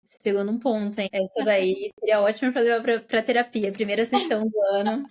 Você pegou num ponto, hein? Essa daí seria ótima pra levar pra terapia. Primeira sessão do ano,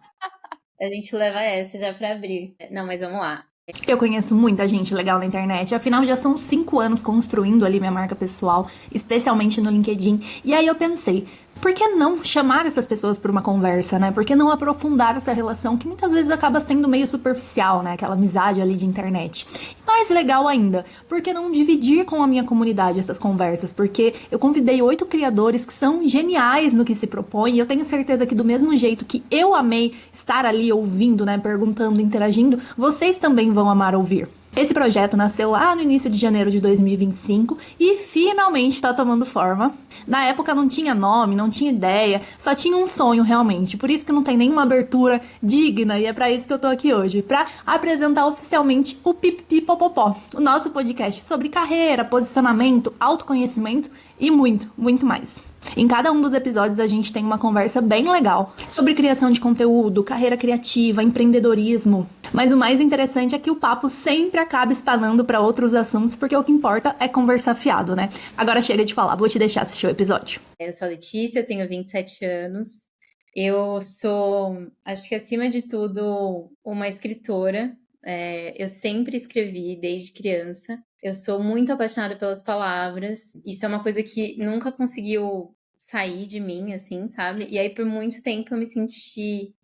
a gente leva essa já pra abrir. Não, mas vamos lá. Eu conheço muita gente legal na internet, afinal já são 5 anos construindo ali minha marca pessoal, especialmente no LinkedIn. E aí eu pensei, por que não chamar essas pessoas para uma conversa, né? Por que não aprofundar essa relação que muitas vezes acaba sendo meio superficial, né? Aquela amizade ali de internet. E mais legal ainda, por que não dividir com a minha comunidade essas conversas? Porque eu convidei 8 criadores que são geniais no que se propõe e eu tenho certeza que do mesmo jeito que eu amei estar ali ouvindo, né? Perguntando, interagindo, vocês também vão amar ouvir. Esse projeto nasceu lá no início de janeiro de 2025 e finalmente está tomando forma. Na época não tinha nome, não tinha ideia, só tinha um sonho realmente. Por isso que não tem nenhuma abertura digna e é para isso que eu tô aqui hoje, para apresentar oficialmente o Pipipipopopó, o nosso podcast sobre carreira, posicionamento, autoconhecimento e muito, muito mais. Em cada um dos episódios a gente tem uma conversa bem legal sobre criação de conteúdo, carreira criativa, empreendedorismo. Mas o mais interessante é que o papo sempre acaba espanando para outros assuntos, porque o que importa é conversar fiado, né? Agora chega de falar, vou te deixar assistir o episódio. Eu sou a Letícia, tenho 27 anos. Eu sou, acho que acima de tudo, uma escritora. Eu sempre escrevi desde criança. Eu sou muito apaixonada pelas palavras. Isso é uma coisa que nunca conseguiu sair de mim, assim, sabe? E aí, por muito tempo, eu me senti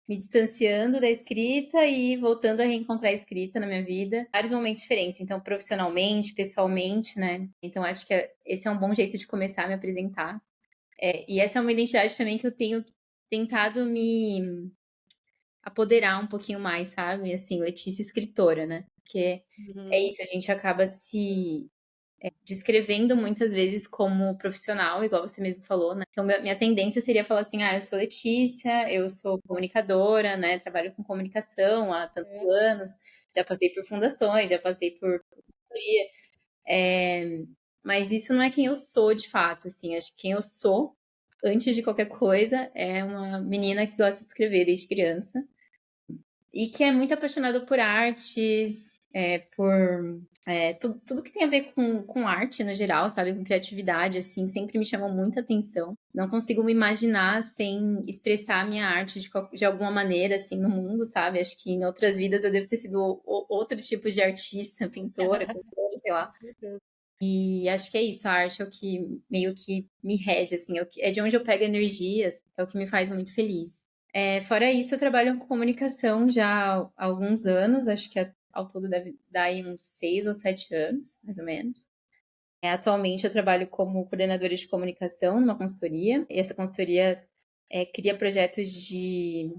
me distanciando da escrita e voltando a reencontrar a escrita na minha vida. Vários momentos diferentes, então, profissionalmente, pessoalmente, né? Então, acho que esse é um bom jeito de começar a me apresentar. E essa é uma identidade também que eu tenho tentado me apoderar um pouquinho mais, sabe? Assim, Letícia escritora, né? Porque é isso, a gente acaba se descrevendo muitas vezes como profissional, igual você mesmo falou, né? Então, minha tendência seria falar assim, eu sou Letícia, eu sou comunicadora, né? Trabalho com comunicação há tantos anos, já passei por fundações, já passei por consultoria, mas isso não é quem eu sou de fato, assim. Acho que quem eu sou, antes de qualquer coisa, é uma menina que gosta de escrever desde criança e que é muito apaixonada por artes, tudo que tem a ver com arte no geral, sabe? Com criatividade, assim, sempre me chamou muita atenção. Não consigo me imaginar sem expressar a minha arte de alguma maneira, assim, no mundo, sabe? Acho que em outras vidas eu devo ter sido outro tipo de artista, pintora, cantora, sei lá. E acho que é isso, a arte é o que meio que me rege, assim, é de onde eu pego energias, é o que me faz muito feliz. Fora isso, eu trabalho com comunicação já há alguns anos, acho que ao todo deve dar aí uns 6 ou 7 anos, mais ou menos. Atualmente eu trabalho como coordenadora de comunicação numa consultoria, e essa consultoria cria projetos de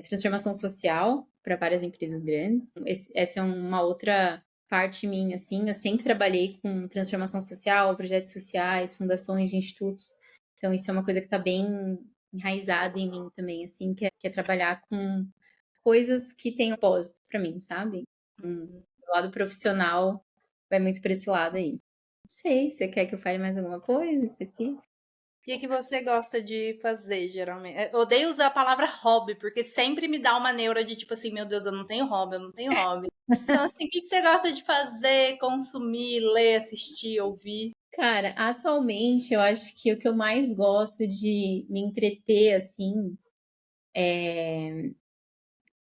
transformação social para várias empresas grandes. Essa é uma outra parte minha, assim. Eu sempre trabalhei com transformação social, projetos sociais, fundações de institutos. Então, isso é uma coisa que está bem enraizado em mim também, assim, que é trabalhar com coisas que têm propósito para mim, sabe? O lado profissional vai muito para esse lado aí. Não sei, você quer que eu fale mais alguma coisa específica? O que você gosta de fazer, geralmente? Eu odeio usar a palavra hobby, porque sempre me dá uma neura de tipo assim, meu Deus, eu não tenho hobby, eu não tenho hobby. Então, assim, o que você gosta de fazer, consumir, ler, assistir, ouvir? Cara, atualmente eu acho que o que eu mais gosto de me entreter, assim,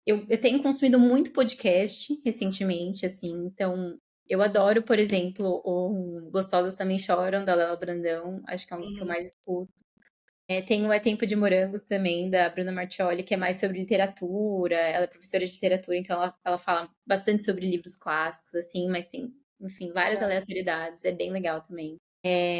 eu tenho consumido muito podcast recentemente, assim, então eu adoro, por exemplo, o Gostosas Também Choram, da Lela Brandão, acho que é um dos que eu mais escuto. Tem o É Tempo de Morangos também, da Bruna Martioli, que é mais sobre literatura, ela é professora de literatura, então ela fala bastante sobre livros clássicos, assim, mas tem, enfim, várias aleatoriedades, é bem legal também.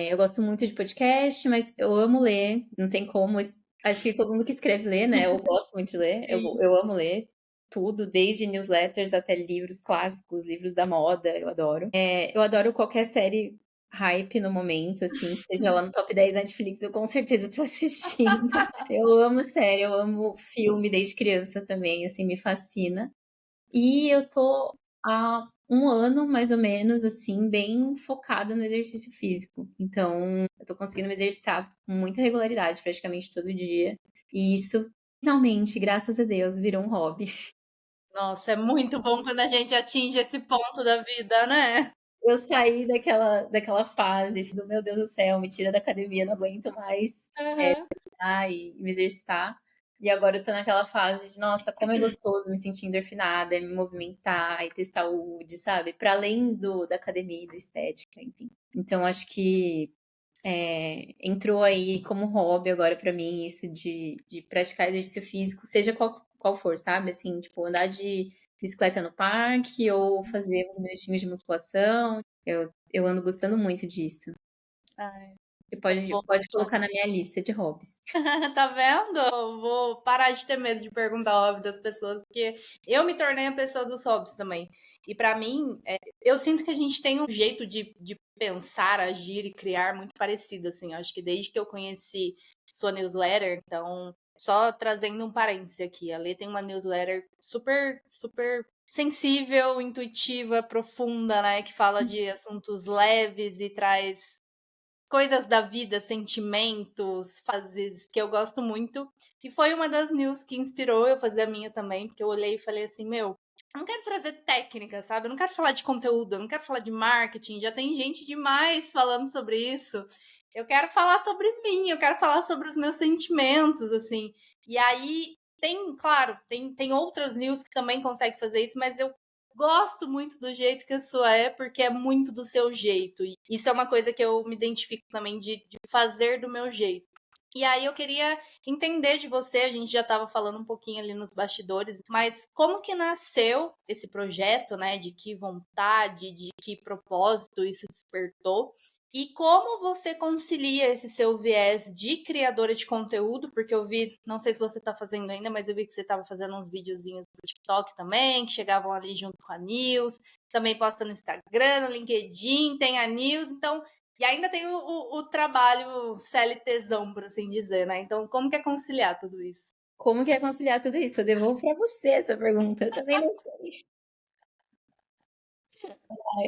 Eu gosto muito de podcast, mas eu amo ler, não tem como. Acho que todo mundo que escreve lê, né? Eu gosto muito de ler, eu amo ler tudo, desde newsletters até livros clássicos, livros da moda, eu adoro. Eu adoro qualquer série hype no momento, assim, que esteja lá no top 10 Netflix, eu com certeza tô assistindo. Eu amo série, eu amo filme desde criança também, assim, me fascina. E eu tô há um ano, mais ou menos, assim, bem focada no exercício físico. Então, eu tô conseguindo me exercitar com muita regularidade, praticamente todo dia. E isso, finalmente, graças a Deus, virou um hobby. Nossa, é muito bom quando a gente atinge esse ponto da vida, né? Eu saí daquela fase do meu Deus do céu, me tira da academia, não aguento mais Aham. e me exercitar. E agora eu tô naquela fase de, nossa, como é gostoso me sentir endorfinada, me movimentar e ter saúde, sabe? Para além da academia, da estética, enfim. Então acho que entrou aí como hobby agora pra mim isso de praticar exercício físico, seja qual for, sabe? Assim, tipo, andar de bicicleta no parque ou fazer uns minutinhos de musculação. Eu ando gostando muito disso. Ai, Você é pode, bom. pode colocar na minha lista de hobbies. Tá vendo? Eu vou parar de ter medo de perguntar hobby das pessoas, porque eu me tornei a pessoa dos hobbies também. E pra mim, eu sinto que a gente tem um jeito de pensar, agir e criar muito parecido, assim. Eu acho que desde que eu conheci sua newsletter, então, só trazendo um parêntese aqui, a Lê tem uma newsletter super, super sensível, intuitiva, profunda, né? Que fala de assuntos leves e traz coisas da vida, sentimentos, fases que eu gosto muito. E foi uma das news que inspirou eu fazer a minha também, porque eu olhei e falei assim, meu, eu não quero trazer técnica, sabe? Eu não quero falar de conteúdo, eu não quero falar de marketing, já tem gente demais falando sobre isso. Eu quero falar sobre mim, eu quero falar sobre os meus sentimentos, assim. E aí tem, claro, tem outras news que também conseguem fazer isso, mas eu gosto muito do jeito que a sua é, porque é muito do seu jeito. E isso é uma coisa que eu me identifico também de fazer do meu jeito. E aí eu queria entender de você, a gente já estava falando um pouquinho ali nos bastidores, mas como que nasceu esse projeto, né? De que vontade, de que propósito isso despertou? E como você concilia esse seu viés de criadora de conteúdo? Porque eu vi, não sei se você está fazendo ainda, mas eu vi que você estava fazendo uns videozinhos no TikTok também, que chegavam ali junto com a News. Também posta no Instagram, no LinkedIn, tem a News. Então, e ainda tem o trabalho CLTzão, por assim dizer, né? Então, como que é conciliar tudo isso? Como que é conciliar tudo isso? Eu devolvo pra você essa pergunta. Eu também não sei.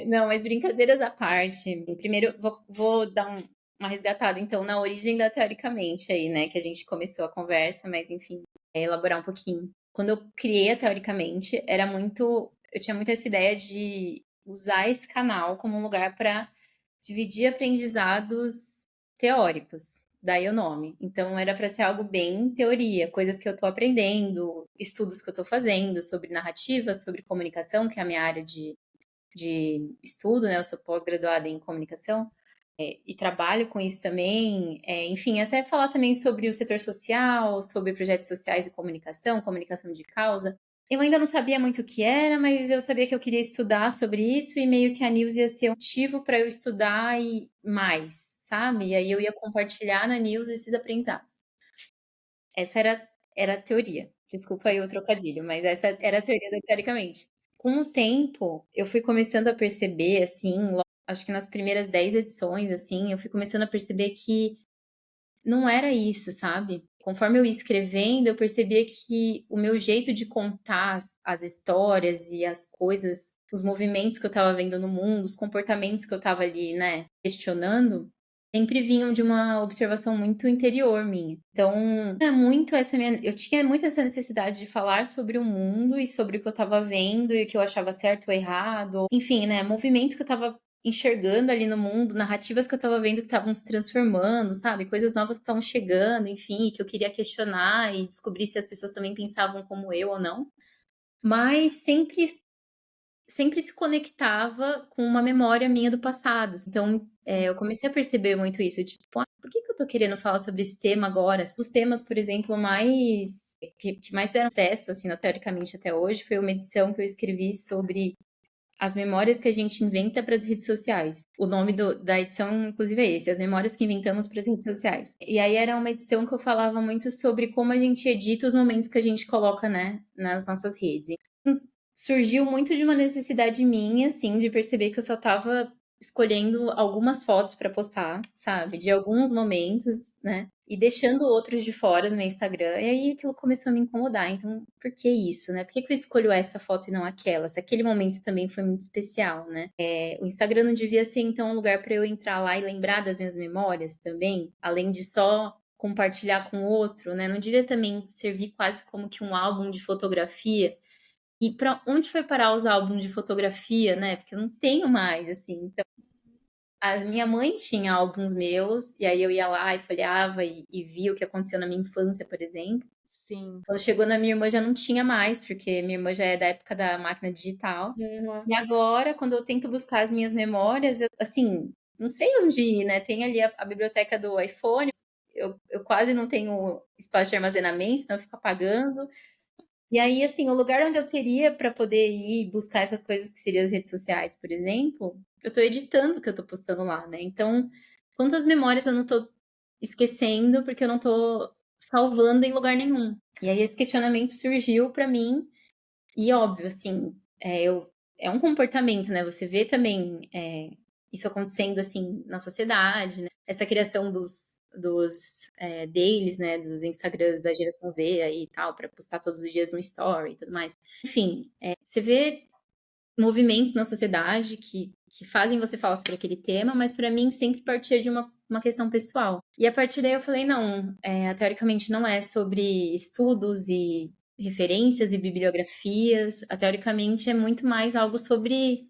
Não, mas brincadeiras à parte. Primeiro, vou dar uma resgatada, então, na origem da Teoricamente aí, né? Que a gente começou a conversa, mas enfim, elaborar um pouquinho. Quando eu criei a Teoricamente, era muito. Eu tinha muito essa ideia de usar esse canal como um lugar para dividir aprendizados teóricos. Daí o nome. Então, era para ser algo bem teoria, coisas que eu estou aprendendo, estudos que eu estou fazendo sobre narrativa, sobre comunicação, que é a minha área de estudo, né? Eu sou pós-graduada em comunicação e trabalho com isso também. Enfim, até falar também sobre o setor social, sobre projetos sociais e comunicação de causa. Eu ainda não sabia muito o que era, mas eu sabia que eu queria estudar sobre isso e meio que a News ia ser um motivo para eu estudar e mais, sabe? E aí eu ia compartilhar na News esses aprendizados. Essa era a teoria. Desculpa aí o trocadilho, mas essa era a teoria teoricamente. Com o tempo, eu fui começando a perceber, assim, acho que nas primeiras 10 edições, assim, eu fui começando a perceber que não era isso, sabe? Conforme eu ia escrevendo, eu percebia que o meu jeito de contar as histórias e as coisas, os movimentos que eu estava vendo no mundo, os comportamentos que eu estava ali, né, questionando, sempre vinham de uma observação muito interior minha. Então, eu tinha muito essa necessidade de falar sobre o mundo e sobre o que eu estava vendo e o que eu achava certo ou errado. Enfim, né, movimentos que eu estava enxergando ali no mundo, narrativas que eu estava vendo que estavam se transformando, sabe? Coisas novas que estavam chegando, enfim, que eu queria questionar e descobrir se as pessoas também pensavam como eu ou não. Mas sempre se conectava com uma memória minha do passado. Então, eu comecei a perceber muito isso, tipo, por que eu tô querendo falar sobre esse tema agora? Os temas, por exemplo, que mais tiveram sucesso, assim, teoricamente até hoje, foi uma edição que eu escrevi sobre as memórias que a gente inventa para as redes sociais. O nome da edição, inclusive, é esse, As Memórias que Inventamos para as Redes Sociais. E aí era uma edição que eu falava muito sobre como a gente edita os momentos que a gente coloca, né, nas nossas redes. Surgiu muito de uma necessidade minha, assim, de perceber que eu só estava escolhendo algumas fotos para postar, sabe? De alguns momentos, né? E deixando outros de fora no meu Instagram. E aí aquilo começou a me incomodar. Então, por que isso, né? Por que eu escolho essa foto e não aquela? Se aquele momento também foi muito especial, né? O Instagram não devia ser, então, um lugar para eu entrar lá e lembrar das minhas memórias também, além de só compartilhar com o outro, né? Não devia também servir quase como que um álbum de fotografia E pra onde foi parar os álbuns de fotografia, né? Porque eu não tenho mais, assim. Então, a minha mãe tinha álbuns meus, e aí eu ia lá e folheava e via o que aconteceu na minha infância, por exemplo. Sim. Quando chegou na minha irmã já não tinha mais, porque minha irmã já é da época da máquina digital. Uhum. E agora, quando eu tento buscar as minhas memórias, assim, não sei onde ir, né? Tem ali a biblioteca do iPhone, eu quase não tenho espaço de armazenamento, senão eu fico apagando. E aí, assim, o lugar onde eu teria para poder ir buscar essas coisas que seriam as redes sociais, por exemplo, eu tô editando o que eu tô postando lá, né? Então, quantas memórias eu não tô esquecendo porque eu não tô salvando em lugar nenhum? E aí esse questionamento surgiu para mim, e óbvio, assim, é um comportamento, né? Você vê também isso acontecendo, assim, na sociedade, né? Essa criação dos dailies, né? Dos Instagrams da geração Z aí e tal, para postar todos os dias um story e tudo mais. Enfim, você vê movimentos na sociedade que fazem você falar sobre aquele tema, mas para mim sempre partia de uma questão pessoal. E a partir daí eu falei, não, teoricamente não é sobre estudos e referências e bibliografias, teoricamente é muito mais algo sobre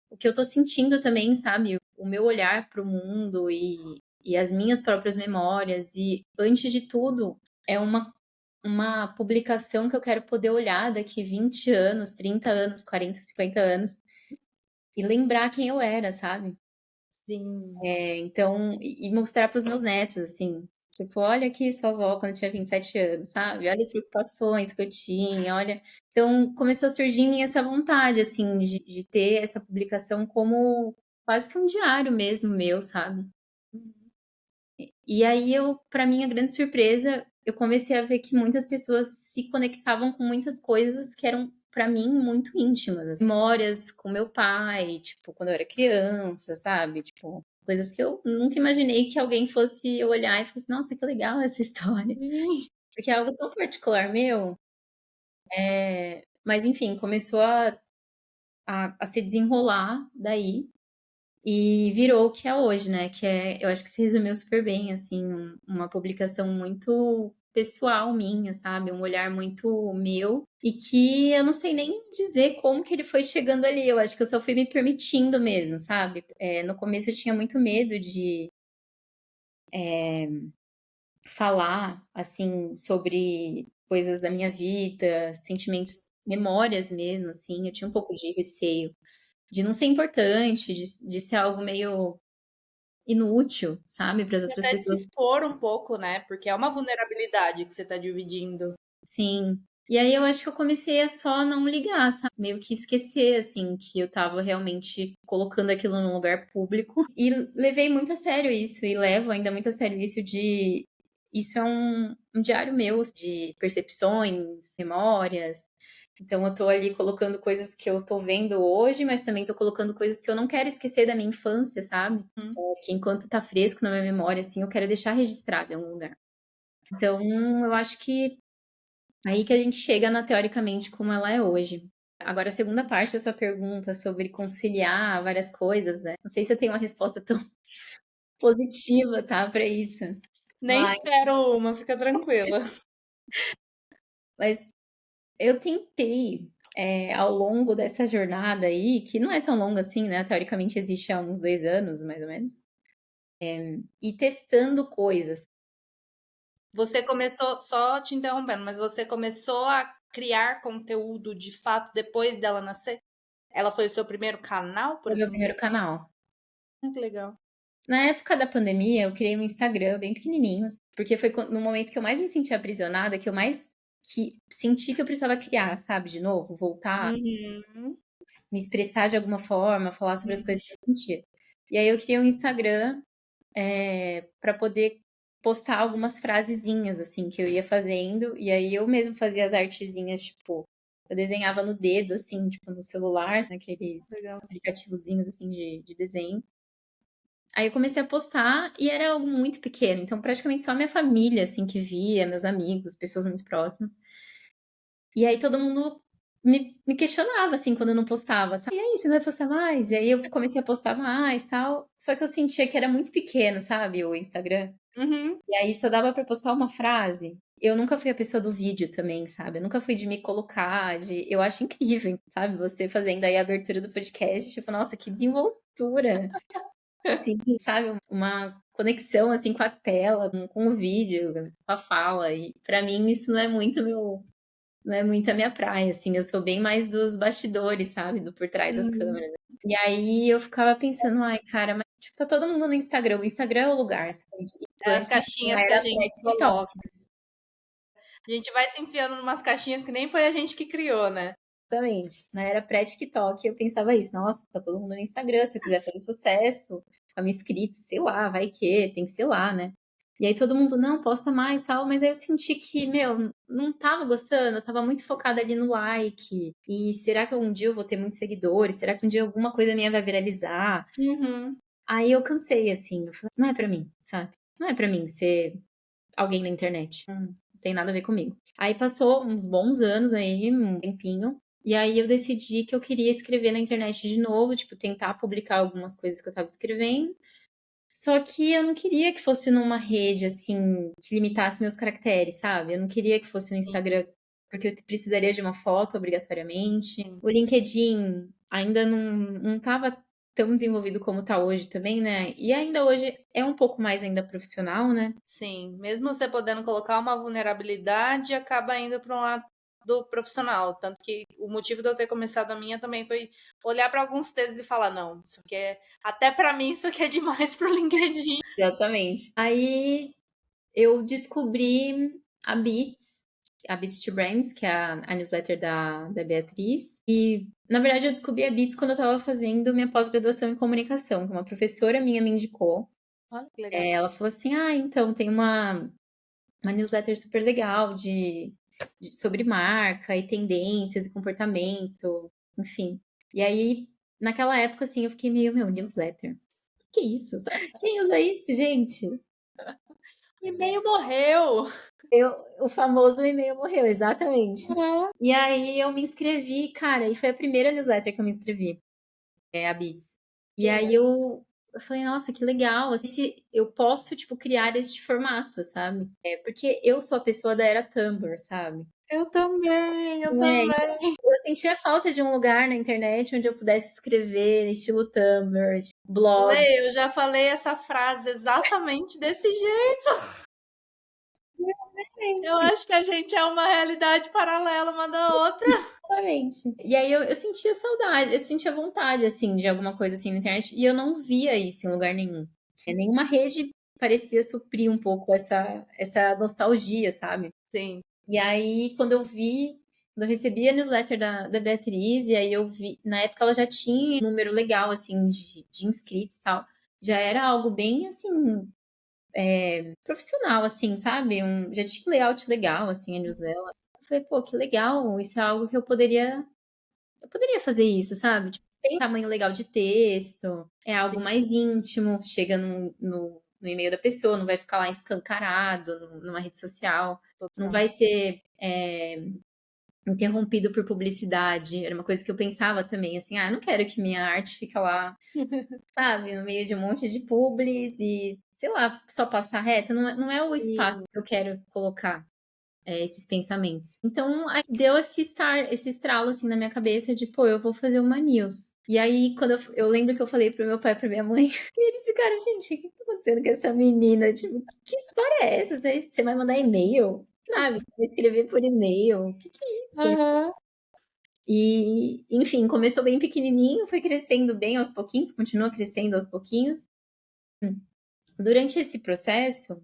o que eu tô sentindo também, sabe? O meu olhar para o mundo e as minhas próprias memórias. E antes de tudo, é uma publicação que eu quero poder olhar daqui 20 anos, 30 anos, 40, 50 anos e lembrar quem eu era, sabe? Sim. Então, e mostrar para os meus netos, assim, tipo, olha aqui sua avó quando tinha 27 anos, sabe? Olha as preocupações que eu tinha, olha. Então, começou a surgir em mim essa vontade, assim, de ter essa publicação como quase que um diário mesmo meu, sabe? E aí para minha grande surpresa, eu comecei a ver que muitas pessoas se conectavam com muitas coisas que eram para mim muito íntimas, as memórias com meu pai, tipo, quando eu era criança, sabe? Tipo, coisas que eu nunca imaginei que alguém fosse olhar e fosse, nossa, que legal essa história. Porque é algo tão particular meu. Mas enfim, começou a se desenrolar daí. E virou o que é hoje, né? Eu acho que se resumiu super bem, assim, uma publicação muito pessoal minha, sabe? Um olhar muito meu e que eu não sei nem dizer como que ele foi chegando ali. Eu acho que eu só fui me permitindo mesmo, sabe? No começo eu tinha muito medo de falar, assim, sobre coisas da minha vida, sentimentos, memórias mesmo, assim. Eu tinha um pouco de receio de não ser importante, de ser algo meio inútil, sabe, para as E outras até de se pessoas. expor um pouco, né? Porque é uma vulnerabilidade que você tá dividindo. Sim. E aí eu acho que eu comecei a só não ligar, sabe? Meio que esquecer, assim, que eu tava realmente colocando aquilo num lugar público. E levei muito a sério isso, e levo ainda muito a sério isso de. Isso é um diário meu de percepções, memórias. Então eu tô ali colocando coisas que eu tô vendo hoje, mas também tô colocando coisas que eu não quero esquecer da minha infância, sabe? Que enquanto tá fresco na minha memória, assim, eu quero deixar registrado em algum lugar. Então, eu acho que aí que a gente chega na teoricamente como ela é hoje. Agora, a segunda parte da sua pergunta sobre conciliar várias coisas, né? Não sei se eu tenho uma resposta tão positiva, tá, para isso. Nem Mas, espero uma, fica tranquila. mas eu tentei, ao longo dessa jornada aí, que não é tão longa assim, né? Teoricamente existe há uns 2 anos, mais ou menos, e testando coisas. Você começou, só te interrompendo, mas você começou a criar conteúdo de fato depois dela nascer? Ela foi o seu primeiro canal, por Foi meu assim dizer? primeiro canal. Ah, que legal. Na época da pandemia, eu criei um Instagram bem pequenininho, assim, porque foi no momento que eu mais me senti aprisionada, que eu mais senti que eu precisava criar, sabe, de novo, voltar, Uhum. me expressar de alguma forma, falar sobre as coisas que eu sentia. E aí eu criei um Instagram para poder postar algumas frasezinhas, assim, que eu ia fazendo, e aí eu mesmo fazia as artezinhas, tipo, eu desenhava no dedo, assim, tipo, no celular, naqueles Legal. aplicativozinhos, assim, de desenho. Aí eu comecei a postar e era algo muito pequeno, então praticamente só a minha família, assim, que via, meus amigos, pessoas muito próximas. E aí todo mundo me questionava, assim, quando eu não postava, sabe? E aí, você não vai postar mais? E aí eu comecei a postar mais, tal. Só que eu sentia que era muito pequeno, sabe, o Instagram. Uhum. E aí só dava pra postar uma frase. Eu nunca fui a pessoa do vídeo também, sabe? Eu nunca fui de me colocar, de... Eu acho incrível, sabe? Você fazendo aí a abertura do podcast, tipo, nossa, que desenvoltura. Sim, sabe? Uma conexão, assim, com a tela, com o vídeo, com a fala. E pra mim isso não é muito não é muito a minha praia, assim. Eu sou bem mais dos bastidores, sabe? Do por trás das Uhum. câmeras. E aí eu ficava pensando, ai, cara, mas tipo, tá todo mundo no Instagram. O Instagram é o lugar, sabe? É as Antes caixinhas que a era gente pré-TikTok. coloca. A gente vai se enfiando em umas caixinhas que nem foi a gente que criou, né? Exatamente. Na era pré-TikTok, eu pensava isso. Nossa, tá todo mundo no Instagram. Se eu quiser fazer sucesso, com a minha escrita, sei lá, vai que, tem que ser lá, né? E aí todo mundo, não, posta mais, tal. Mas aí eu senti que, meu, não tava gostando. Eu tava muito focada ali no like. E será que um dia eu vou ter muitos seguidores? Será que um dia alguma coisa minha vai viralizar? Uhum. Aí eu cansei, assim. Eu falei, não é pra mim, sabe? Não é pra mim ser alguém na internet. Não tem nada a ver comigo. Aí passou uns bons anos aí, um tempinho. E aí eu decidi que eu queria escrever na internet de novo, tipo, tentar publicar algumas coisas que eu tava escrevendo. Só que eu não queria que fosse numa rede, assim, que limitasse meus caracteres, sabe? Eu não queria que fosse no Instagram, porque eu precisaria de uma foto obrigatoriamente. O LinkedIn ainda não tava tão desenvolvido como tá hoje também, né? E ainda hoje é um pouco mais ainda profissional, né? Sim, mesmo você podendo colocar uma vulnerabilidade, acaba indo para um lado do profissional. Tanto que o motivo de eu ter começado a minha também foi olhar para alguns textos e falar: não, isso aqui é. Até para mim, isso aqui é demais pro LinkedIn. Exatamente. Aí eu descobri a Beats to Brands, que é a newsletter da Beatriz. E, na verdade, eu descobri a Beats quando eu estava fazendo minha pós-graduação em comunicação, que uma professora minha me indicou. Olha que legal. Ela falou assim: ah, então tem uma newsletter super legal sobre marca e tendências e comportamento, enfim. E aí, naquela época, assim, eu fiquei meio, meu, newsletter. O que é isso? Quem usa isso, gente? O e-mail morreu. O famoso e-mail morreu, exatamente. Uhum. E aí eu me inscrevi, cara, e foi a primeira newsletter que eu me inscrevi, a Beats. E aí eu falei, nossa, que legal, assim, se eu posso, tipo, criar este formato, sabe? Porque eu sou a pessoa da era Tumblr, sabe? Eu também, eu Então, também. eu sentia falta de um lugar na internet onde eu pudesse escrever estilo Tumblr, estilo blog. Lê, eu já falei essa frase exatamente desse jeito. Eu Exatamente. acho que a gente é uma realidade paralela uma da outra. Exatamente. E aí eu sentia saudade, eu sentia vontade, assim, de alguma coisa assim na internet, e eu não via isso em lugar nenhum. Nenhuma rede parecia suprir um pouco essa nostalgia, sabe? Sim. E aí, quando eu recebi a newsletter da Beatriz, e aí eu vi, na época ela já tinha um número legal, assim, de inscritos e tal. Já era algo bem, assim, profissional, assim, sabe? Já tinha um layout legal, assim, a news dela. Eu falei, pô, que legal, isso é algo que eu poderia fazer isso, sabe? Tipo, tem um tamanho legal de texto, é algo mais íntimo, chega no e-mail da pessoa, não vai ficar lá escancarado numa rede social, não vai ser interrompido por publicidade. Era uma coisa que eu pensava também, assim, eu não quero que minha arte fique lá, sabe, no meio de um monte de publis e, sei lá, só passar reto. Não é o espaço Sim. que eu quero colocar esses pensamentos. Então, aí deu esse estralo, assim, na minha cabeça de, pô, eu vou fazer uma news. E aí, quando eu lembro que eu falei pro meu pai e pra minha mãe, e eles ficaram, gente, o que tá acontecendo com essa menina? Tipo, que história é essa? Você vai mandar e-mail? Sabe? Vai escrever por e-mail? O que é isso? Aham. E, enfim, começou bem pequenininho, foi crescendo bem aos pouquinhos, continua crescendo aos pouquinhos. Durante esse processo,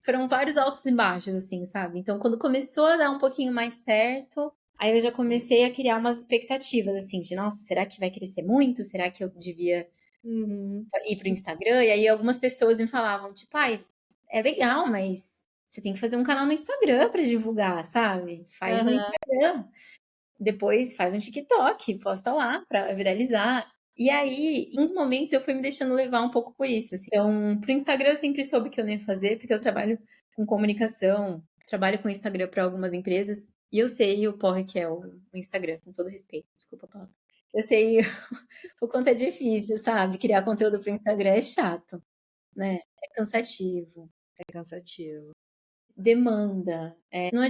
foram vários altos e baixos, assim, sabe? Então, quando começou a dar um pouquinho mais certo, aí eu já comecei a criar umas expectativas, assim, de, nossa, será que vai crescer muito? Será que eu devia Uhum. ir pro Instagram? E aí algumas pessoas me falavam, tipo, ai, é legal, mas você tem que fazer um canal no Instagram pra divulgar, sabe? Faz no Aham. Instagram. Depois faz um TikTok, posta lá pra viralizar. E aí, em uns momentos, eu fui me deixando levar um pouco por isso, assim. Então, pro Instagram eu sempre soube que eu não ia fazer, porque eu trabalho com comunicação, trabalho com Instagram para algumas empresas, e eu sei o porre que é o Instagram, com todo respeito. Desculpa a palavra. Eu sei o quanto é difícil, sabe? Criar conteúdo pro Instagram é chato, né? É cansativo. É cansativo. demanda. Não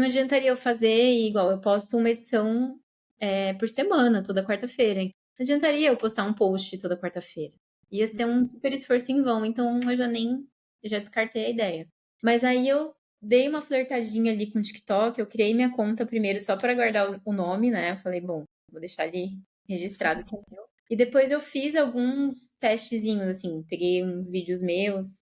adiantaria eu fazer igual, eu posto uma edição por semana, toda quarta-feira. Hein? Não adiantaria eu postar um post toda quarta-feira. Ia ser um super esforço em vão, então eu já descartei a ideia. Mas aí eu dei uma flertadinha ali com o TikTok, eu criei minha conta primeiro só para guardar o nome, né? Eu falei, bom, vou deixar ali registrado que é meu. E depois eu fiz alguns testezinhos, assim, peguei uns vídeos meus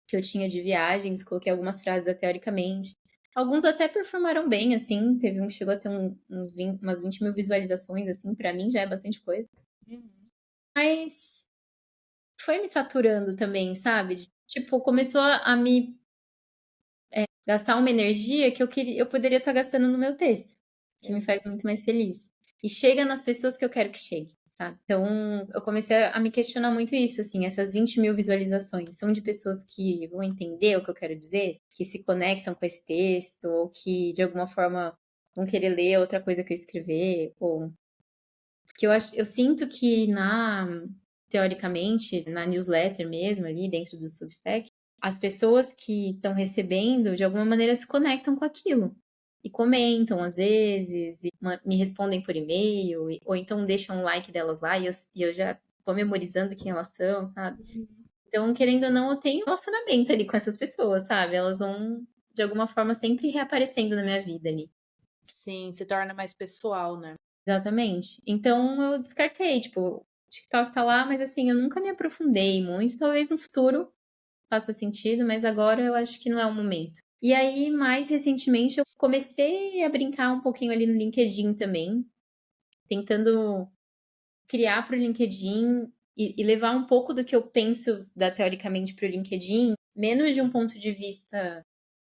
que eu tinha de viagens, coloquei algumas frases teoricamente. Alguns até performaram bem, assim, teve um que chegou a ter umas 20 mil visualizações, assim, pra mim já é bastante coisa. Mas foi me saturando também, sabe? Tipo, começou a me gastar uma energia que eu poderia estar gastando no meu texto, que me faz muito mais feliz. E chega nas pessoas que eu quero que chegue, sabe? Então, eu comecei a me questionar muito isso, assim, essas 20 mil visualizações são de pessoas que vão entender o que eu quero dizer, que se conectam com esse texto, ou que, de alguma forma, vão querer ler outra coisa que eu escrever, ou... Porque eu sinto que teoricamente, na newsletter mesmo, ali dentro do Substack, as pessoas que estão recebendo, de alguma maneira, se conectam com aquilo. E comentam, às vezes, e me respondem por e-mail, ou então deixam um like delas lá, e eu já vou memorizando quem elas são, sabe? Então, querendo ou não, eu tenho um relacionamento ali com essas pessoas, sabe? Elas vão, de alguma forma, sempre reaparecendo na minha vida ali. Sim, se torna mais pessoal, né? Exatamente. Então, eu descartei, tipo, o TikTok tá lá, mas assim, eu nunca me aprofundei muito. Talvez no futuro faça sentido, mas agora eu acho que não é o momento. E aí, mais recentemente, eu comecei a brincar um pouquinho ali no LinkedIn também, tentando criar para o LinkedIn e levar um pouco do que eu penso teoricamente para o LinkedIn, menos de um ponto de vista,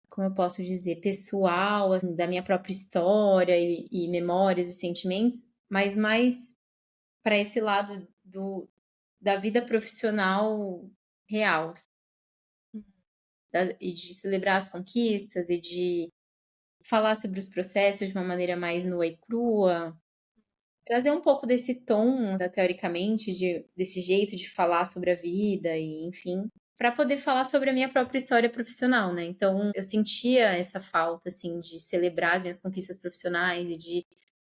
como eu posso dizer, pessoal, assim, da minha própria história e memórias e sentimentos, mas mais para esse lado da vida profissional real, e de celebrar as conquistas e de falar sobre os processos de uma maneira mais nua e crua, trazer um pouco desse tom, teoricamente, desse jeito de falar sobre a vida e enfim, para poder falar sobre a minha própria história profissional, né? Então, eu sentia essa falta, assim, de celebrar as minhas conquistas profissionais e de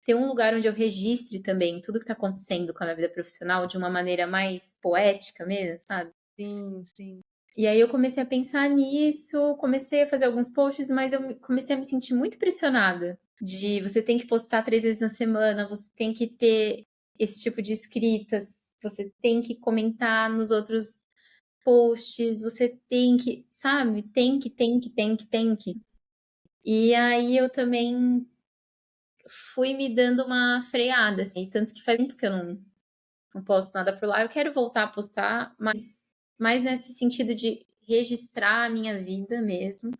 ter um lugar onde eu registre também tudo que está acontecendo com a minha vida profissional de uma maneira mais poética mesmo, sabe? Sim, sim. E aí eu comecei a pensar nisso, comecei a fazer alguns posts, mas eu comecei a me sentir muito pressionada. De você tem que postar 3 vezes na semana, você tem que ter esse tipo de escritas, você tem que comentar nos outros posts, você tem que, sabe? Tem que. E aí eu também fui me dando uma freada, assim, tanto que faz tempo que eu não posto nada por lá. Eu quero voltar a postar, mas mais nesse sentido de registrar a minha vida mesmo,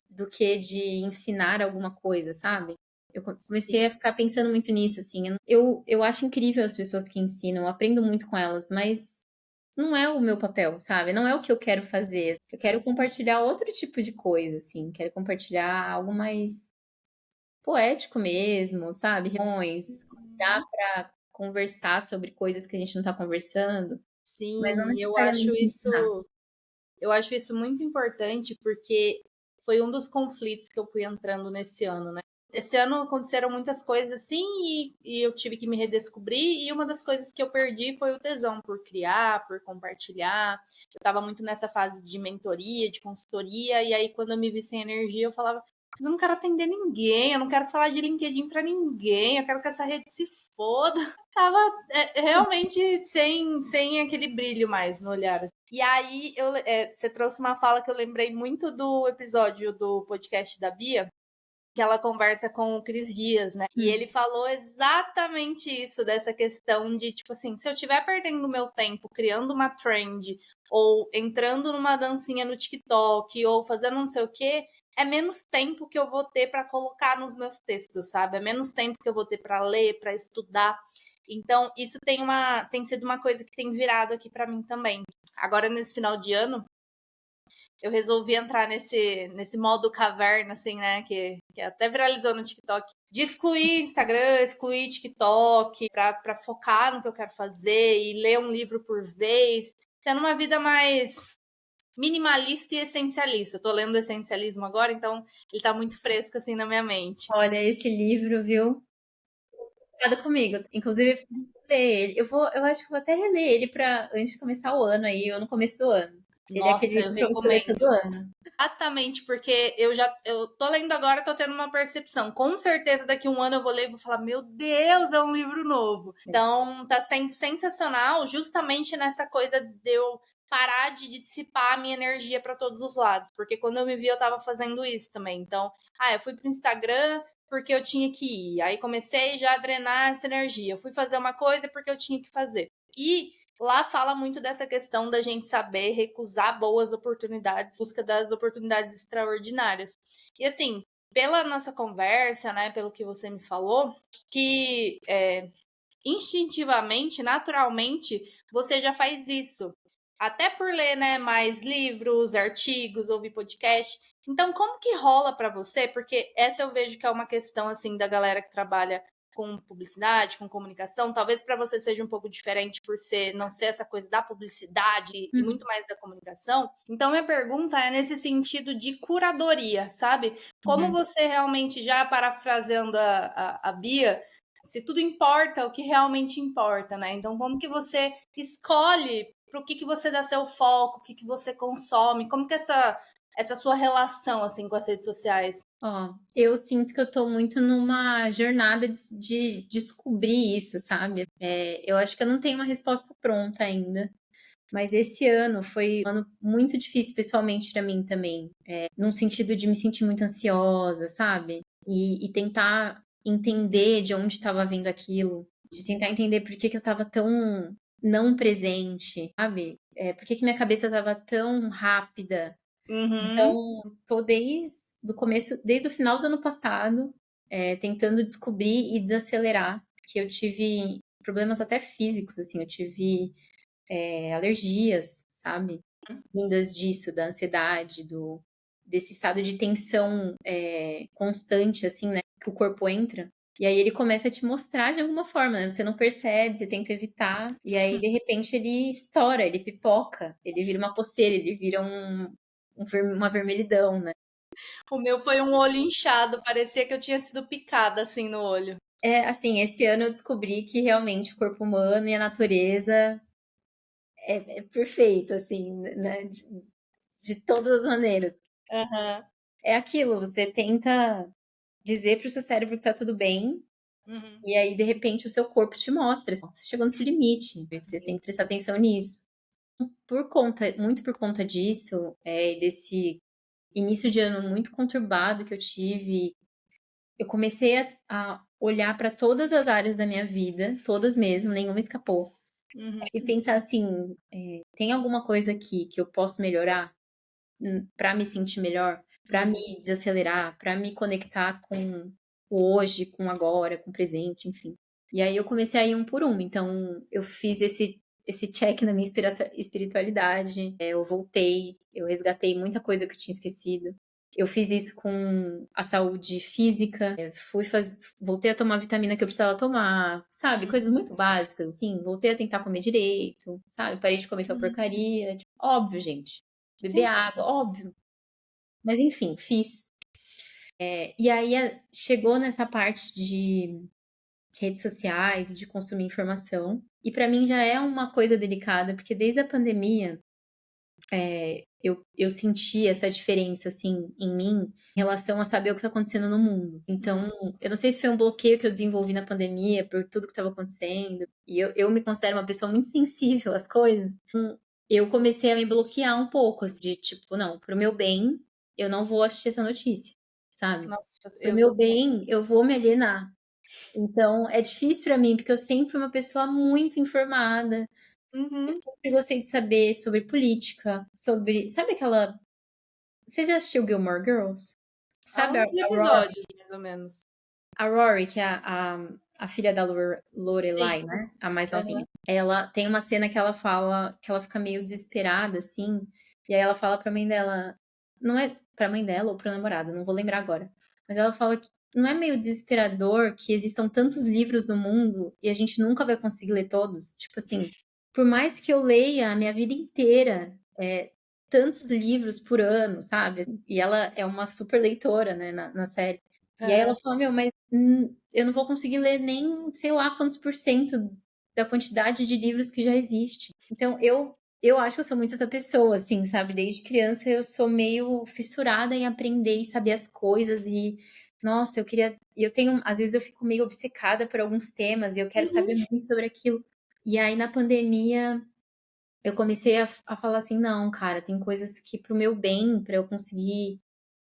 do que de ensinar alguma coisa, sabe? Eu comecei a ficar pensando muito nisso, assim. Eu acho incrível as pessoas que ensinam, eu aprendo muito com elas, mas não é o meu papel, sabe? Não é o que eu quero fazer. Eu quero compartilhar outro tipo de coisa, assim. Quero compartilhar algo mais poético mesmo, sabe? Dá pra conversar sobre coisas que a gente não tá conversando, mas não Sim, necessariamente ensinar. eu acho isso muito importante porque foi um dos conflitos que eu fui entrando nesse ano, né? Esse ano aconteceram muitas coisas assim e eu tive que me redescobrir e uma das coisas que eu perdi foi o tesão por criar, por compartilhar. Eu tava muito nessa fase de mentoria, de consultoria e aí quando eu me vi sem energia eu falava, mas eu não quero atender ninguém, eu não quero falar de LinkedIn para ninguém, eu quero que essa rede se foda. Tava realmente sem aquele brilho mais no olhar. E aí você trouxe uma fala que eu lembrei muito do episódio do podcast da Bia, que ela conversa com o Cris Dias, né? E ele falou exatamente isso, dessa questão de, tipo assim, se eu estiver perdendo meu tempo criando uma trend, ou entrando numa dancinha no TikTok, ou fazendo não sei o quê, é menos tempo que eu vou ter para colocar nos meus textos, sabe? É menos tempo que eu vou ter para ler, para estudar. Então, isso tem sido uma coisa que tem virado aqui para mim também. Agora, nesse final de ano, eu resolvi entrar nesse modo caverna, assim, né? Que até viralizou no TikTok. De excluir Instagram, excluir TikTok, pra focar no que eu quero fazer e ler um livro por vez. Tendo uma vida mais minimalista e essencialista. Tô lendo Essencialismo agora, então ele tá muito fresco assim na minha mente. Olha, esse livro, viu? Nada comigo. Inclusive, eu preciso ler ele. Eu acho que eu vou até reler ele antes de começar o ano aí, ou no começo do ano. Ele é aquele Nossa, eu livro pra você ler recomendo. todo ano. Exatamente, porque eu tô lendo agora, tô tendo uma percepção. Com certeza daqui a um ano eu vou ler e vou falar, meu Deus, é um livro novo. Então tá sendo sensacional, justamente nessa coisa de eu parar de dissipar a minha energia para todos os lados, porque quando eu me vi eu tava fazendo isso também. Então, eu fui pro Instagram porque eu tinha que ir. Aí comecei já a drenar essa energia. Eu fui fazer uma coisa porque eu tinha que fazer. E lá fala muito dessa questão da gente saber recusar boas oportunidades, busca das oportunidades extraordinárias. E assim, pela nossa conversa, né, pelo que você me falou, que instintivamente, naturalmente, você já faz isso. Até por ler, né, mais livros, artigos, ouvir podcast. Então, como que rola para você? Porque essa eu vejo que é uma questão assim da galera que trabalha com publicidade, com comunicação. Talvez para você seja um pouco diferente por não ser essa coisa da publicidade e muito mais da comunicação. Então, minha pergunta é nesse sentido de curadoria, sabe? Como você realmente, já parafraseando a Bia, se tudo importa, o que realmente importa, né? Então, como que você escolhe para o que você dá seu foco, o que você consome, como que essa sua relação, assim, com as redes sociais? Ó, eu sinto que eu tô muito numa jornada de descobrir isso, sabe? Eu acho que eu não tenho uma resposta pronta ainda. Mas esse ano foi um ano muito difícil pessoalmente pra mim também. Num sentido de me sentir muito ansiosa, sabe? E tentar entender de onde estava vindo aquilo. De tentar entender por que eu tava tão não presente, sabe? Por que minha cabeça tava tão rápida. Uhum. Então, tô desde o começo, desde o final do ano passado, tentando descobrir e desacelerar, que eu tive problemas até físicos, assim, eu tive alergias, sabe? Vindas disso, da ansiedade, desse estado de tensão constante, assim, né? Que o corpo entra. E aí ele começa a te mostrar de alguma forma, né? Você não percebe, você tenta evitar. E aí, de repente, ele estoura, ele pipoca, ele vira uma coceira, ele vira uma vermelhidão, né? O meu foi um olho inchado, parecia que eu tinha sido picada, assim, no olho. Assim, esse ano eu descobri que realmente o corpo humano e a natureza é perfeito, assim, né? De todas as maneiras. Uhum. É aquilo, você tenta dizer pro seu cérebro que tá tudo bem, Uhum. e aí, de repente, o seu corpo te mostra. Você chegou no seu limite, você tem que prestar atenção nisso. Muito por conta disso, desse início de ano muito conturbado que eu tive, eu comecei a olhar para todas as áreas da minha vida, todas mesmo, nenhuma escapou. Uhum. E pensar assim, tem alguma coisa aqui que eu posso melhorar para me sentir melhor, para me desacelerar, para me conectar com o hoje, com o agora, com o presente, enfim. E aí eu comecei a ir um por um. Então eu fiz esse check na minha espiritualidade, eu voltei, eu resgatei muita coisa que eu tinha esquecido. Eu fiz isso com a saúde física, voltei a tomar a vitamina que eu precisava tomar, sabe? Coisas muito básicas, assim. Voltei a tentar comer direito, sabe? Parei de comer só porcaria. Tipo, óbvio, gente. Beber Sim. água, óbvio. Mas enfim, fiz. E aí chegou nessa parte de redes sociais, de consumir informação. E para mim já é uma coisa delicada, porque desde a pandemia eu senti essa diferença, assim, em mim, em relação a saber o que está acontecendo no mundo. Então, eu não sei se foi um bloqueio que eu desenvolvi na pandemia, por tudo que estava acontecendo, e eu me considero uma pessoa muito sensível às coisas. Eu comecei a me bloquear um pouco, assim, de tipo, não, pro meu bem, eu não vou assistir essa notícia, sabe? Nossa, Pro eu meu tô. bem, eu vou me alienar. Então, é difícil pra mim, porque eu sempre fui uma pessoa muito informada. Eu Uhum. sempre gostei de saber sobre política, sobre. Sabe aquela. Você já assistiu Gilmore Girls? Há Sabe uns a Rory? episódios, mais ou menos. A Rory, que é a filha da Sim. Lorelai, né? A mais novinha. Uhum. Ela tem uma cena que ela fala que ela fica meio desesperada, assim. E aí ela fala pra mãe dela. Não é pra mãe dela ou pro namorado, não vou lembrar agora. Mas ela fala que não é meio desesperador que existam tantos livros no mundo e a gente nunca vai conseguir ler todos? Tipo assim, por mais que eu leia a minha vida inteira, tantos livros por ano, sabe? E ela é uma super leitora, né, na série. E aí ela falou, meu, mas eu não vou conseguir ler nem sei lá quantos por cento da quantidade de livros que já existe. Então, eu acho que eu sou muito essa pessoa, assim, sabe? Desde criança eu sou meio fissurada em aprender e saber as coisas e, nossa, eu tenho, às vezes eu fico meio obcecada por alguns temas e eu quero saber muito sobre aquilo. E aí, na pandemia, eu comecei a falar assim, não, cara, tem coisas que pro meu bem, pra eu conseguir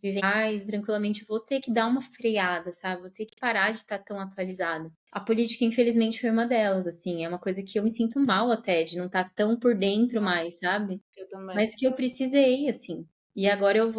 viver mais tranquilamente, eu vou ter que dar uma freada, sabe? Vou ter que parar de estar tão atualizada. A política, infelizmente, foi uma delas, assim, é uma coisa que eu me sinto mal até, de não estar tão por dentro Nossa, mais, sabe? eu também. Mas que eu precisei, assim. E agora eu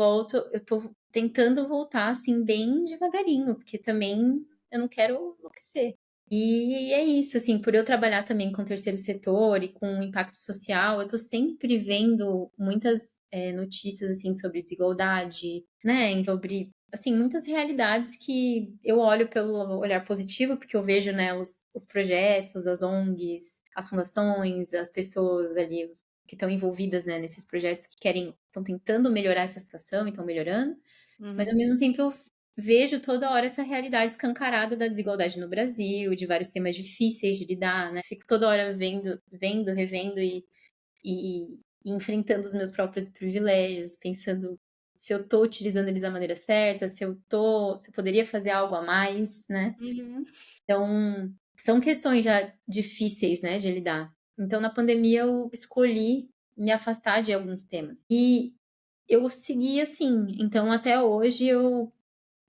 tô tentando voltar, assim, bem devagarinho, porque também eu não quero enlouquecer. E é isso, assim, por eu trabalhar também com o terceiro setor e com o impacto social, eu tô sempre vendo muitas notícias, assim, sobre desigualdade, né, sobre, assim, muitas realidades que eu olho pelo olhar positivo, porque eu vejo, né, os projetos, as ONGs, as fundações, as pessoas ali, que estão envolvidas, né, nesses projetos que estão tentando melhorar essa situação e estão melhorando, mas ao mesmo tempo eu vejo toda hora essa realidade escancarada da desigualdade no Brasil, de vários temas difíceis de lidar, né? Fico toda hora revendo e enfrentando os meus próprios privilégios, pensando se eu tô utilizando eles da maneira certa, se eu poderia fazer algo a mais, né? Uhum. Então, são questões já difíceis, né, de lidar. Então, na pandemia, eu escolhi me afastar de alguns temas. E eu segui assim. Então, até hoje,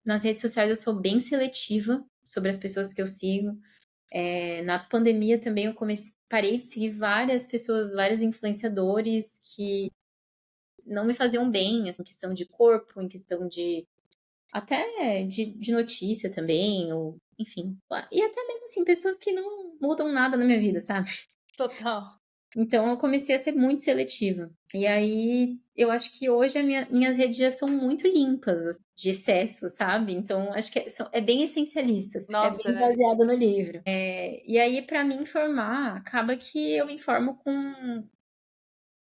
nas redes sociais, eu sou bem seletiva sobre as pessoas que eu sigo. Na pandemia também, parei de seguir várias pessoas, vários influenciadores que não me faziam bem, assim, em questão de corpo, em questão de até de notícia também, ou enfim. E até mesmo assim, pessoas que não mudam nada na minha vida, sabe? Total. Então eu comecei a ser muito seletiva. E aí eu acho que hoje minhas redes já são muito limpas assim, de excesso, sabe? Então acho que é bem essencialistas, é Nossa, bem baseado no livro. E aí, para me informar, acaba que eu me informo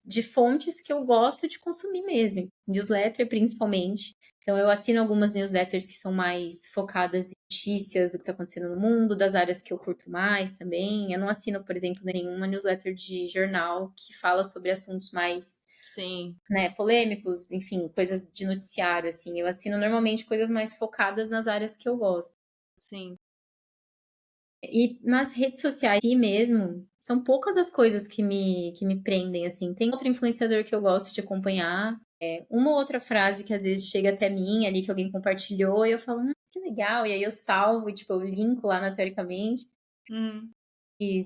de fontes que eu gosto de consumir mesmo, newsletter principalmente. Então, eu assino algumas newsletters que são mais focadas em notícias do que está acontecendo no mundo, das áreas que eu curto mais também. Eu não assino, por exemplo, nenhuma newsletter de jornal que fala sobre assuntos mais, sim. né, polêmicos, enfim, coisas de noticiário, assim. Eu assino normalmente coisas mais focadas nas áreas que eu gosto. Sim. E nas redes sociais em si mesmo, são poucas as coisas que me prendem, assim. Tem outro influenciador que eu gosto de acompanhar, uma ou outra frase que às vezes chega até mim ali, que alguém compartilhou, e eu falo, que legal, e aí eu salvo, e, tipo, eu linko lá na Teoricamente. Hum. E,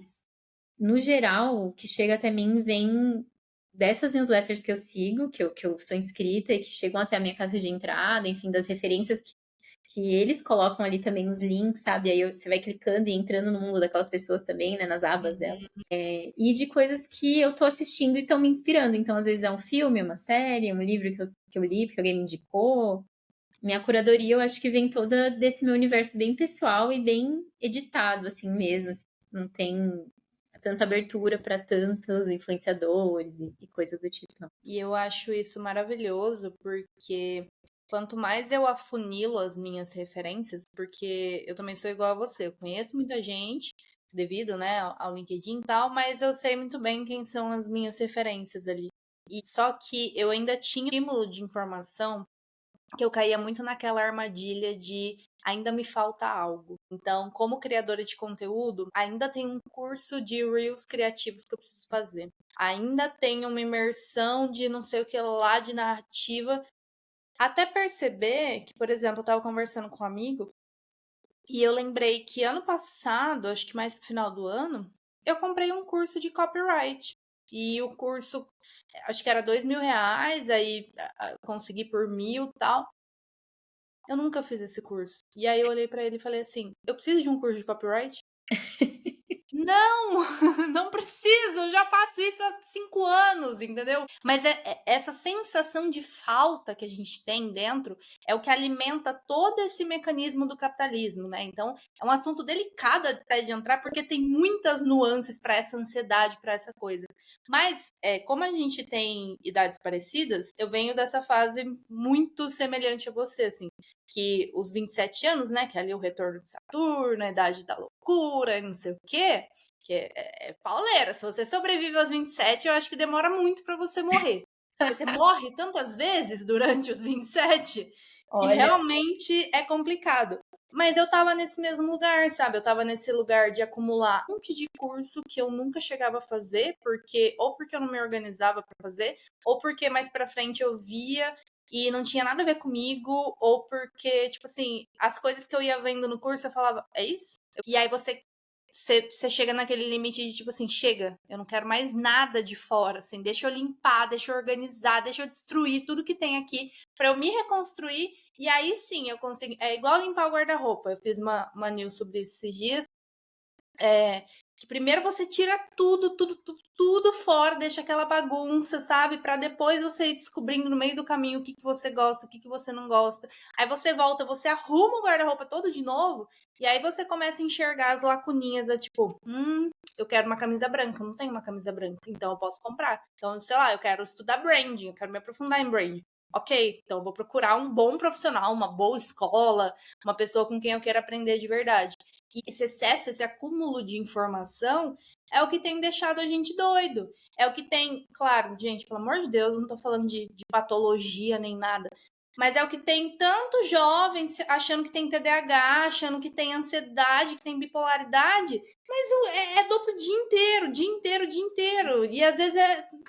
no geral, o que chega até mim vem dessas newsletters que eu sigo, que eu sou inscrita e que chegam até a minha casa de entrada, enfim, das referências que eles colocam ali também os links, sabe? Aí você vai clicando e entrando no mundo daquelas pessoas também, né? Nas abas dela. E de coisas que eu tô assistindo e estão me inspirando. Então, às vezes é um filme, uma série, um livro que eu li, porque alguém me indicou. Minha curadoria, eu acho que vem toda desse meu universo bem pessoal e bem editado, assim mesmo. Assim. Não tem tanta abertura para tantos influenciadores e coisas do tipo, não. E eu acho isso maravilhoso, porque quanto mais eu afunilo as minhas referências, porque eu também sou igual a você, eu conheço muita gente devido, né, ao LinkedIn e tal, mas eu sei muito bem quem são as minhas referências ali. E só que eu ainda tinha estímulo de informação que eu caía muito naquela armadilha de ainda me falta algo. Então, como criadora de conteúdo, ainda tem um curso de Reels criativos que eu preciso fazer. Ainda tem uma imersão de não sei o que lá de narrativa. Até perceber que, por exemplo, eu estava conversando com um amigo e eu lembrei que ano passado, acho que mais pro final do ano, eu comprei um curso de copyright. E o curso, acho que era R$ 2.000, aí consegui por 1.000 e tal. Eu nunca fiz esse curso. E aí eu olhei pra ele e falei assim: eu preciso de um curso de copyright? Não, não preciso, eu já faço isso há 5 anos, entendeu? Mas essa sensação de falta que a gente tem dentro é o que alimenta todo esse mecanismo do capitalismo, né? Então, é um assunto delicado até de entrar, porque tem muitas nuances para essa ansiedade, para essa coisa. Mas, como a gente tem idades parecidas, eu venho dessa fase muito semelhante a você, assim, que os 27 anos, né, que é ali o retorno de Saturno, a idade da loucura, não sei o quê, que é pauleira. Se você sobrevive aos 27, eu acho que demora muito para você morrer. Você morre tantas vezes durante os 27 que Olha, realmente é complicado. Mas eu tava nesse mesmo lugar, sabe? Eu tava nesse lugar de acumular um monte de curso que eu nunca chegava a fazer, porque eu não me organizava para fazer, ou porque mais para frente eu via e não tinha nada a ver comigo, ou porque, tipo assim, as coisas que eu ia vendo no curso eu falava, é isso? E aí você chega naquele limite de tipo assim, chega, eu não quero mais nada de fora, assim, deixa eu limpar, deixa eu organizar, deixa eu destruir tudo que tem aqui para eu me reconstruir e aí sim eu consigo. É igual limpar o guarda-roupa. Eu fiz uma news sobre isso esses dias. Que primeiro você tira tudo fora, deixa aquela bagunça, sabe? Para depois você ir descobrindo no meio do caminho o que você gosta, o que você não gosta. Aí você volta, você arruma o guarda-roupa todo de novo, e aí você começa a enxergar as lacuninhas, tipo, eu quero uma camisa branca, não tenho uma camisa branca, então eu posso comprar. Então, sei lá, eu quero estudar branding, eu quero me aprofundar em branding. Ok, então eu vou procurar um bom profissional, uma boa escola, uma pessoa com quem eu quero aprender de verdade. E esse excesso, esse acúmulo de informação é o que tem deixado a gente doido. É o que tem, claro, gente, pelo amor de Deus, eu não tô falando de patologia nem nada, mas é o que tem tanto jovens achando que tem TDAH, achando que tem ansiedade, que tem bipolaridade, mas é duplo o dia inteiro, dia inteiro, dia inteiro. E às vezes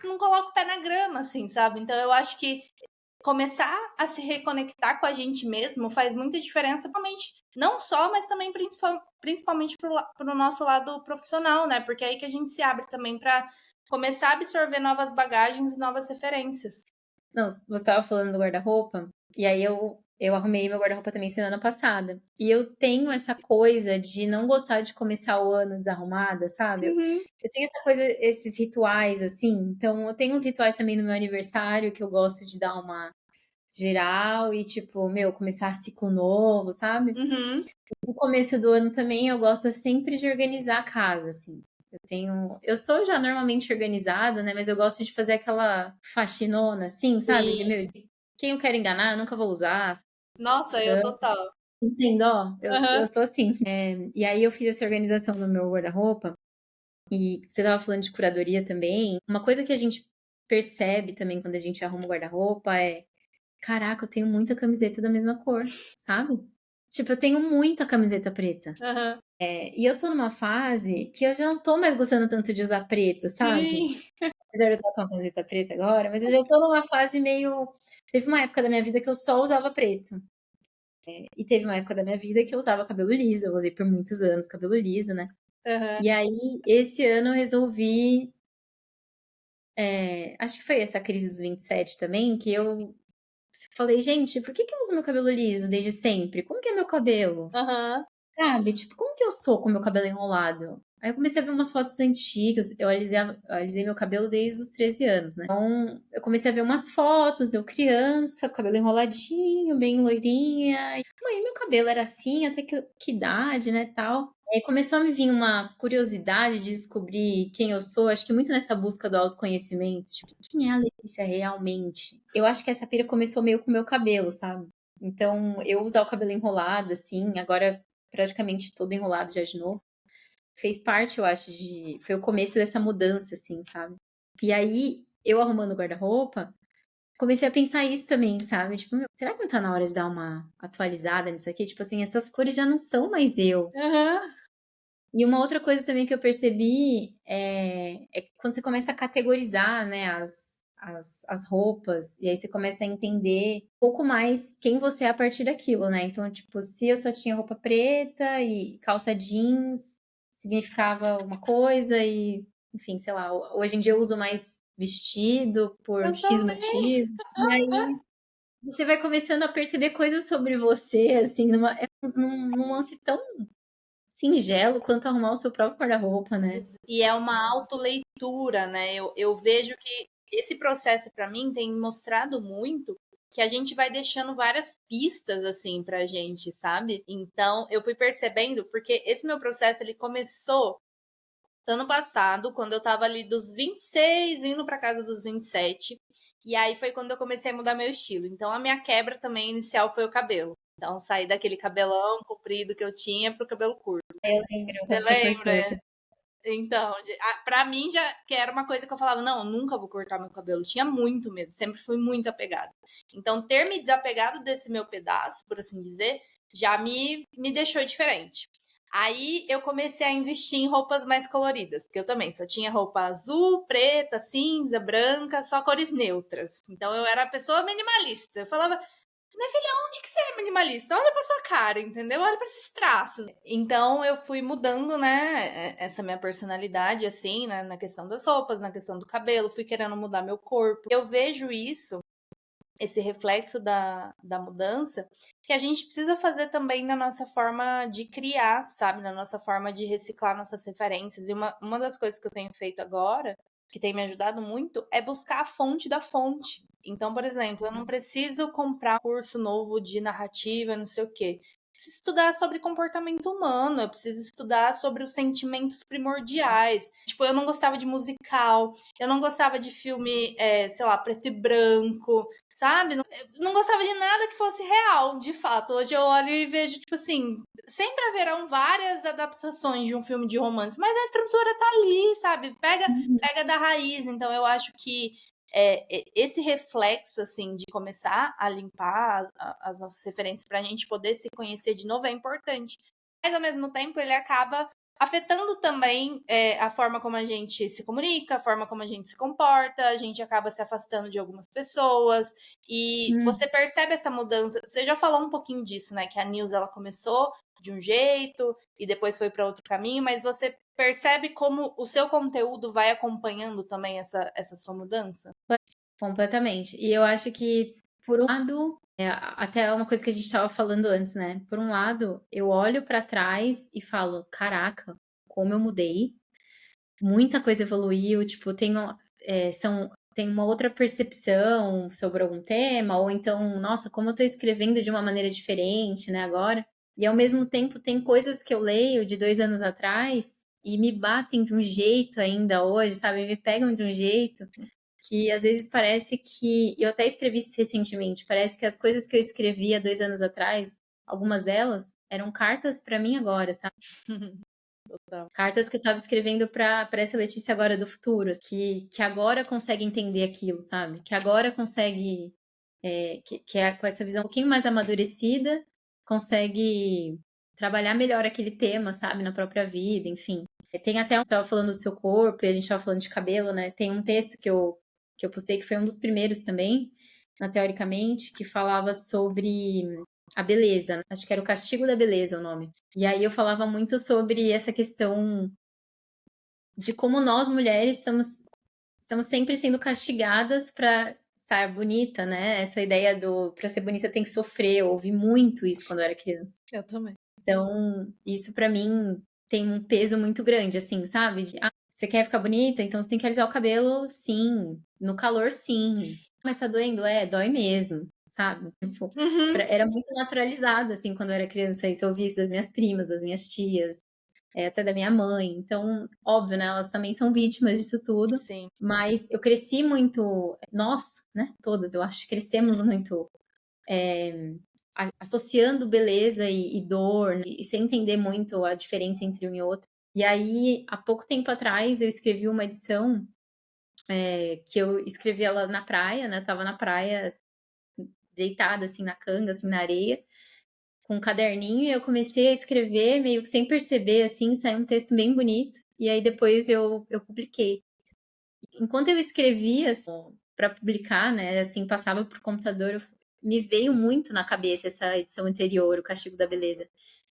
não coloca o pé na grama, assim, sabe? Então eu acho que começar a se reconectar com a gente mesmo faz muita diferença, principalmente, não só, mas também principalmente para o nosso lado profissional, né? Porque é aí que a gente se abre também para começar a absorver novas bagagens e novas referências. não, você estava falando do guarda-roupa, e aí eu arrumei meu guarda-roupa também semana passada. E eu tenho essa coisa de não gostar de começar o ano desarrumada, sabe? Eu tenho essa coisa, esses rituais, assim. Então, eu tenho uns rituais também no meu aniversário que eu gosto de dar uma geral e, tipo, meu, começar ciclo novo, sabe? Uhum. No começo do ano também eu gosto sempre de organizar a casa, assim. Eu sou já normalmente organizada, né? Mas eu gosto de fazer aquela faxinona, assim, sabe? De, Sim. meu, quem eu quero enganar, eu nunca vou usar. Nossa, eu total. Sem dó, eu Uhum. sou assim. E aí eu fiz essa organização no meu guarda-roupa. E você tava falando de curadoria também. Uma coisa que a gente percebe também quando a gente arruma o guarda-roupa é: caraca, eu tenho muita camiseta da mesma cor, sabe? Tipo, eu tenho muita camiseta preta. Uhum. E eu tô numa fase que eu já não tô mais gostando tanto de usar preto, sabe? Sim. Apesar de eu estar com a camiseta preta agora, mas eu já tô numa fase meio. Teve uma época da minha vida que eu só usava preto. E teve uma época da minha vida que eu usava cabelo liso. Eu usei por muitos anos cabelo liso, né? Uhum. E aí, esse ano eu resolvi. Acho que foi essa crise dos 27 também, que eu falei, gente, por que eu uso meu cabelo liso desde sempre? Como que é meu cabelo? Uhum. Sabe? Tipo, como que eu sou com meu cabelo enrolado? Aí eu comecei a ver umas fotos antigas. Eu alisei meu cabelo desde os 13 anos, né? Então, eu comecei a ver umas fotos de eu criança, cabelo enroladinho, bem loirinha. E, mãe, meu cabelo era assim, até que idade, né, tal. Aí começou a me vir uma curiosidade de descobrir quem eu sou. Acho que muito nessa busca do autoconhecimento. Tipo, quem é a Letícia realmente? Eu acho que essa pira começou meio com o meu cabelo, sabe? Então, eu usar o cabelo enrolado, assim, agora praticamente todo enrolado já de novo. Fez parte, eu acho, foi o começo dessa mudança, assim, sabe? E aí, eu arrumando o guarda-roupa, comecei a pensar isso também, sabe? Tipo, meu, será que não tá na hora de dar uma atualizada nisso aqui? Tipo assim, essas cores já não são mais eu. Uhum. E uma outra coisa também que eu percebi é quando você começa a categorizar, né, as roupas, e aí você começa a entender um pouco mais quem você é a partir daquilo, né? Então, tipo, se eu só tinha roupa preta e calça jeans, significava uma coisa, e, enfim, sei lá, hoje em dia eu uso mais vestido por Eu X também. motivo. E aí você vai começando a perceber coisas sobre você, assim, num lance tão singelo quanto arrumar o seu próprio guarda-roupa, né? E é uma autoleitura, né? Eu vejo que esse processo, para mim, tem mostrado muito que a gente vai deixando várias pistas, assim, pra gente, sabe? Então, eu fui percebendo, porque esse meu processo, ele começou ano passado, quando eu tava ali dos 26, indo pra casa dos 27. E aí foi quando eu comecei a mudar meu estilo. Então, a minha quebra também inicial foi o cabelo. Então, saí daquele cabelão comprido que eu tinha pro cabelo curto. Eu lembro Você quando você cortou. lembra? Então, pra mim já que era uma coisa que eu falava, não, eu nunca vou cortar meu cabelo. Tinha muito medo, sempre fui muito apegada. Então, ter me desapegado desse meu pedaço, por assim dizer, já me deixou diferente. Aí eu comecei a investir em roupas mais coloridas, porque eu também só tinha roupa azul, preta, cinza, branca, só cores neutras. Então eu era a pessoa minimalista. Eu falava, minha filha, onde que você é minimalista? Olha pra sua cara, entendeu? Olha pra esses traços. Então eu fui mudando, né, essa minha personalidade, assim, né, na questão das roupas, na questão do cabelo, fui querendo mudar meu corpo. Eu vejo isso, esse reflexo da mudança, que a gente precisa fazer também na nossa forma de criar, sabe? Na nossa forma de reciclar nossas referências. E uma das coisas que eu tenho feito agora, que tem me ajudado muito, é buscar a fonte da fonte. Então, por exemplo, eu não preciso comprar um curso novo de narrativa, não sei o quê. Eu preciso estudar sobre comportamento humano, eu preciso estudar sobre os sentimentos primordiais. Tipo, eu não gostava de musical, eu não gostava de filme, sei lá, preto e branco, sabe? Não gostava de nada que fosse real, de fato. Hoje eu olho e vejo, tipo assim, sempre haverão várias adaptações de um filme de romance, mas a estrutura tá ali, sabe? Pega da raiz. Então eu acho que esse reflexo, assim, de começar a limpar as nossas referências pra gente poder se conhecer de novo é importante. Mas ao mesmo tempo ele acaba afetando também a forma como a gente se comunica, a forma como a gente se comporta, a gente acaba se afastando de algumas pessoas, e você percebe essa mudança. Você já falou um pouquinho disso, né? Que a News, ela começou de um jeito e depois foi para outro caminho, mas você percebe como o seu conteúdo vai acompanhando também essa sua mudança? Completamente. E eu acho que, por um lado, até uma coisa que a gente estava falando antes, né? Por um lado, eu olho para trás e falo, caraca, como eu mudei, muita coisa evoluiu, tipo, tem uma outra percepção sobre algum tema, ou então, nossa, como eu tô escrevendo de uma maneira diferente, né, agora. E ao mesmo tempo, tem coisas que eu leio de 2 anos atrás e me batem de um jeito ainda hoje, sabe? Me pegam de um jeito que às vezes parece que. Eu até escrevi isso recentemente, parece que as coisas que eu escrevi há 2 anos atrás, algumas delas, eram cartas para mim agora, sabe? Cartas que eu tava escrevendo pra essa Letícia agora do futuro, que agora consegue entender aquilo, sabe? Que agora consegue, com essa visão um pouquinho mais amadurecida, consegue trabalhar melhor aquele tema, sabe? Na própria vida, enfim. Tem até, você tava falando do seu corpo e a gente tava falando de cabelo, né? Tem um texto que eu postei, que foi um dos primeiros também, na Teoricamente, que falava sobre a beleza, né? Acho que era o Castigo da Beleza o nome. E aí eu falava muito sobre essa questão de como nós mulheres estamos sempre sendo castigadas para estar bonita, né? Essa ideia do para ser bonita tem que sofrer. Eu ouvi muito isso quando eu era criança. Eu também. Então, isso para mim tem um peso muito grande, assim, sabe? Você quer ficar bonita, então você tem que alisar o cabelo, sim. No calor, sim. Mas tá doendo? Dói mesmo, sabe? Tipo, era muito naturalizado, assim, quando eu era criança. Isso eu ouvi isso das minhas primas, das minhas tias, até da minha mãe. Então, óbvio, né? Elas também são vítimas disso tudo. Sim. Mas eu cresci muito. Nós, né? Todas, eu acho, crescemos muito. Associando beleza e dor, né? E sem entender muito a diferença entre um e outro. E aí, há pouco tempo atrás, eu escrevi uma edição que eu escrevi ela na praia, né? Tava na praia, deitada, assim, na canga, assim, na areia, com um caderninho, e eu comecei a escrever, meio que sem perceber, assim, saiu um texto bem bonito, e aí depois eu publiquei. Enquanto eu escrevia, assim, para publicar, né, assim, passava pro computador, me veio muito na cabeça essa edição anterior, O Castigo da Beleza.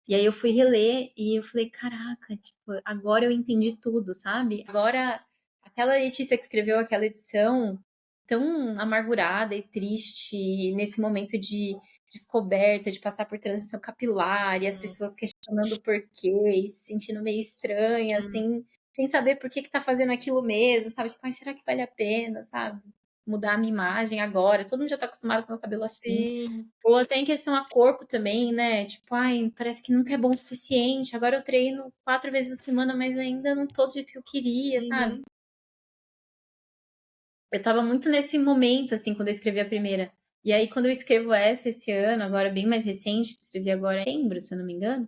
E aí eu fui reler e eu falei, caraca, tipo, agora eu entendi tudo, sabe? Agora, aquela Letícia que escreveu aquela edição, tão amargurada e triste nesse momento de descoberta, de passar por transição capilar e as pessoas questionando o porquê e se sentindo meio estranha, assim, sem saber por que tá fazendo aquilo mesmo, sabe? Tipo, ai, será que vale a pena, sabe? Mudar a minha imagem agora. Todo mundo já tá acostumado com o meu cabelo assim. Sim. Ou até em questão a corpo também, né? Tipo, ai, parece que nunca é bom o suficiente. Agora eu treino 4 vezes por semana, mas ainda não tô do jeito que eu queria, sabe? Eu tava muito nesse momento, assim, quando eu escrevi a primeira. E aí, quando eu escrevo essa esse ano, agora bem mais recente, escrevi agora em setembro, se eu não me engano,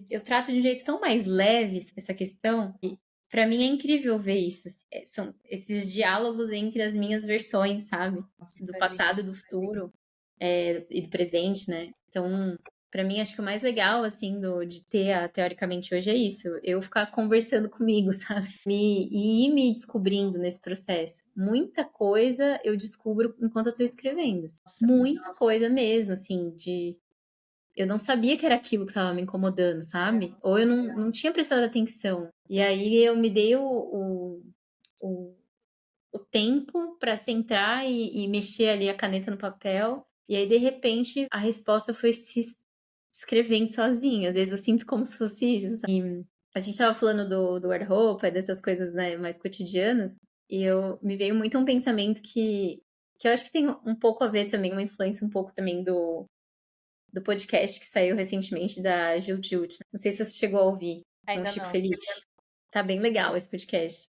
eu trato de um jeito tão mais leve essa questão. E pra mim é incrível ver isso. Assim. São esses diálogos entre as minhas versões, sabe? Do passado e do futuro, e do presente, né? Então, pra mim, acho que o mais legal, assim, de ter a Teoricamente Hoje é isso. Eu ficar conversando comigo, sabe? E ir me descobrindo nesse processo. Muita coisa eu descubro enquanto eu tô escrevendo. Assim. Muita coisa mesmo, assim, eu não sabia que era aquilo que estava me incomodando, sabe? Ou eu não tinha prestado atenção. E aí eu me dei o, o tempo para sentar e mexer ali a caneta no papel. E aí, de repente, a resposta foi se escrevendo sozinha. Às vezes eu sinto como se fosse isso. Sabe? E a gente tava falando do guarda-roupa, dessas coisas, né, mais cotidianas. E eu me veio muito um pensamento que eu acho que tem um pouco a ver também, uma influência um pouco também do podcast que saiu recentemente da Jill Jute. Não sei se você chegou a ouvir. Ainda Com o Chico não. Felice. Tá bem legal esse podcast.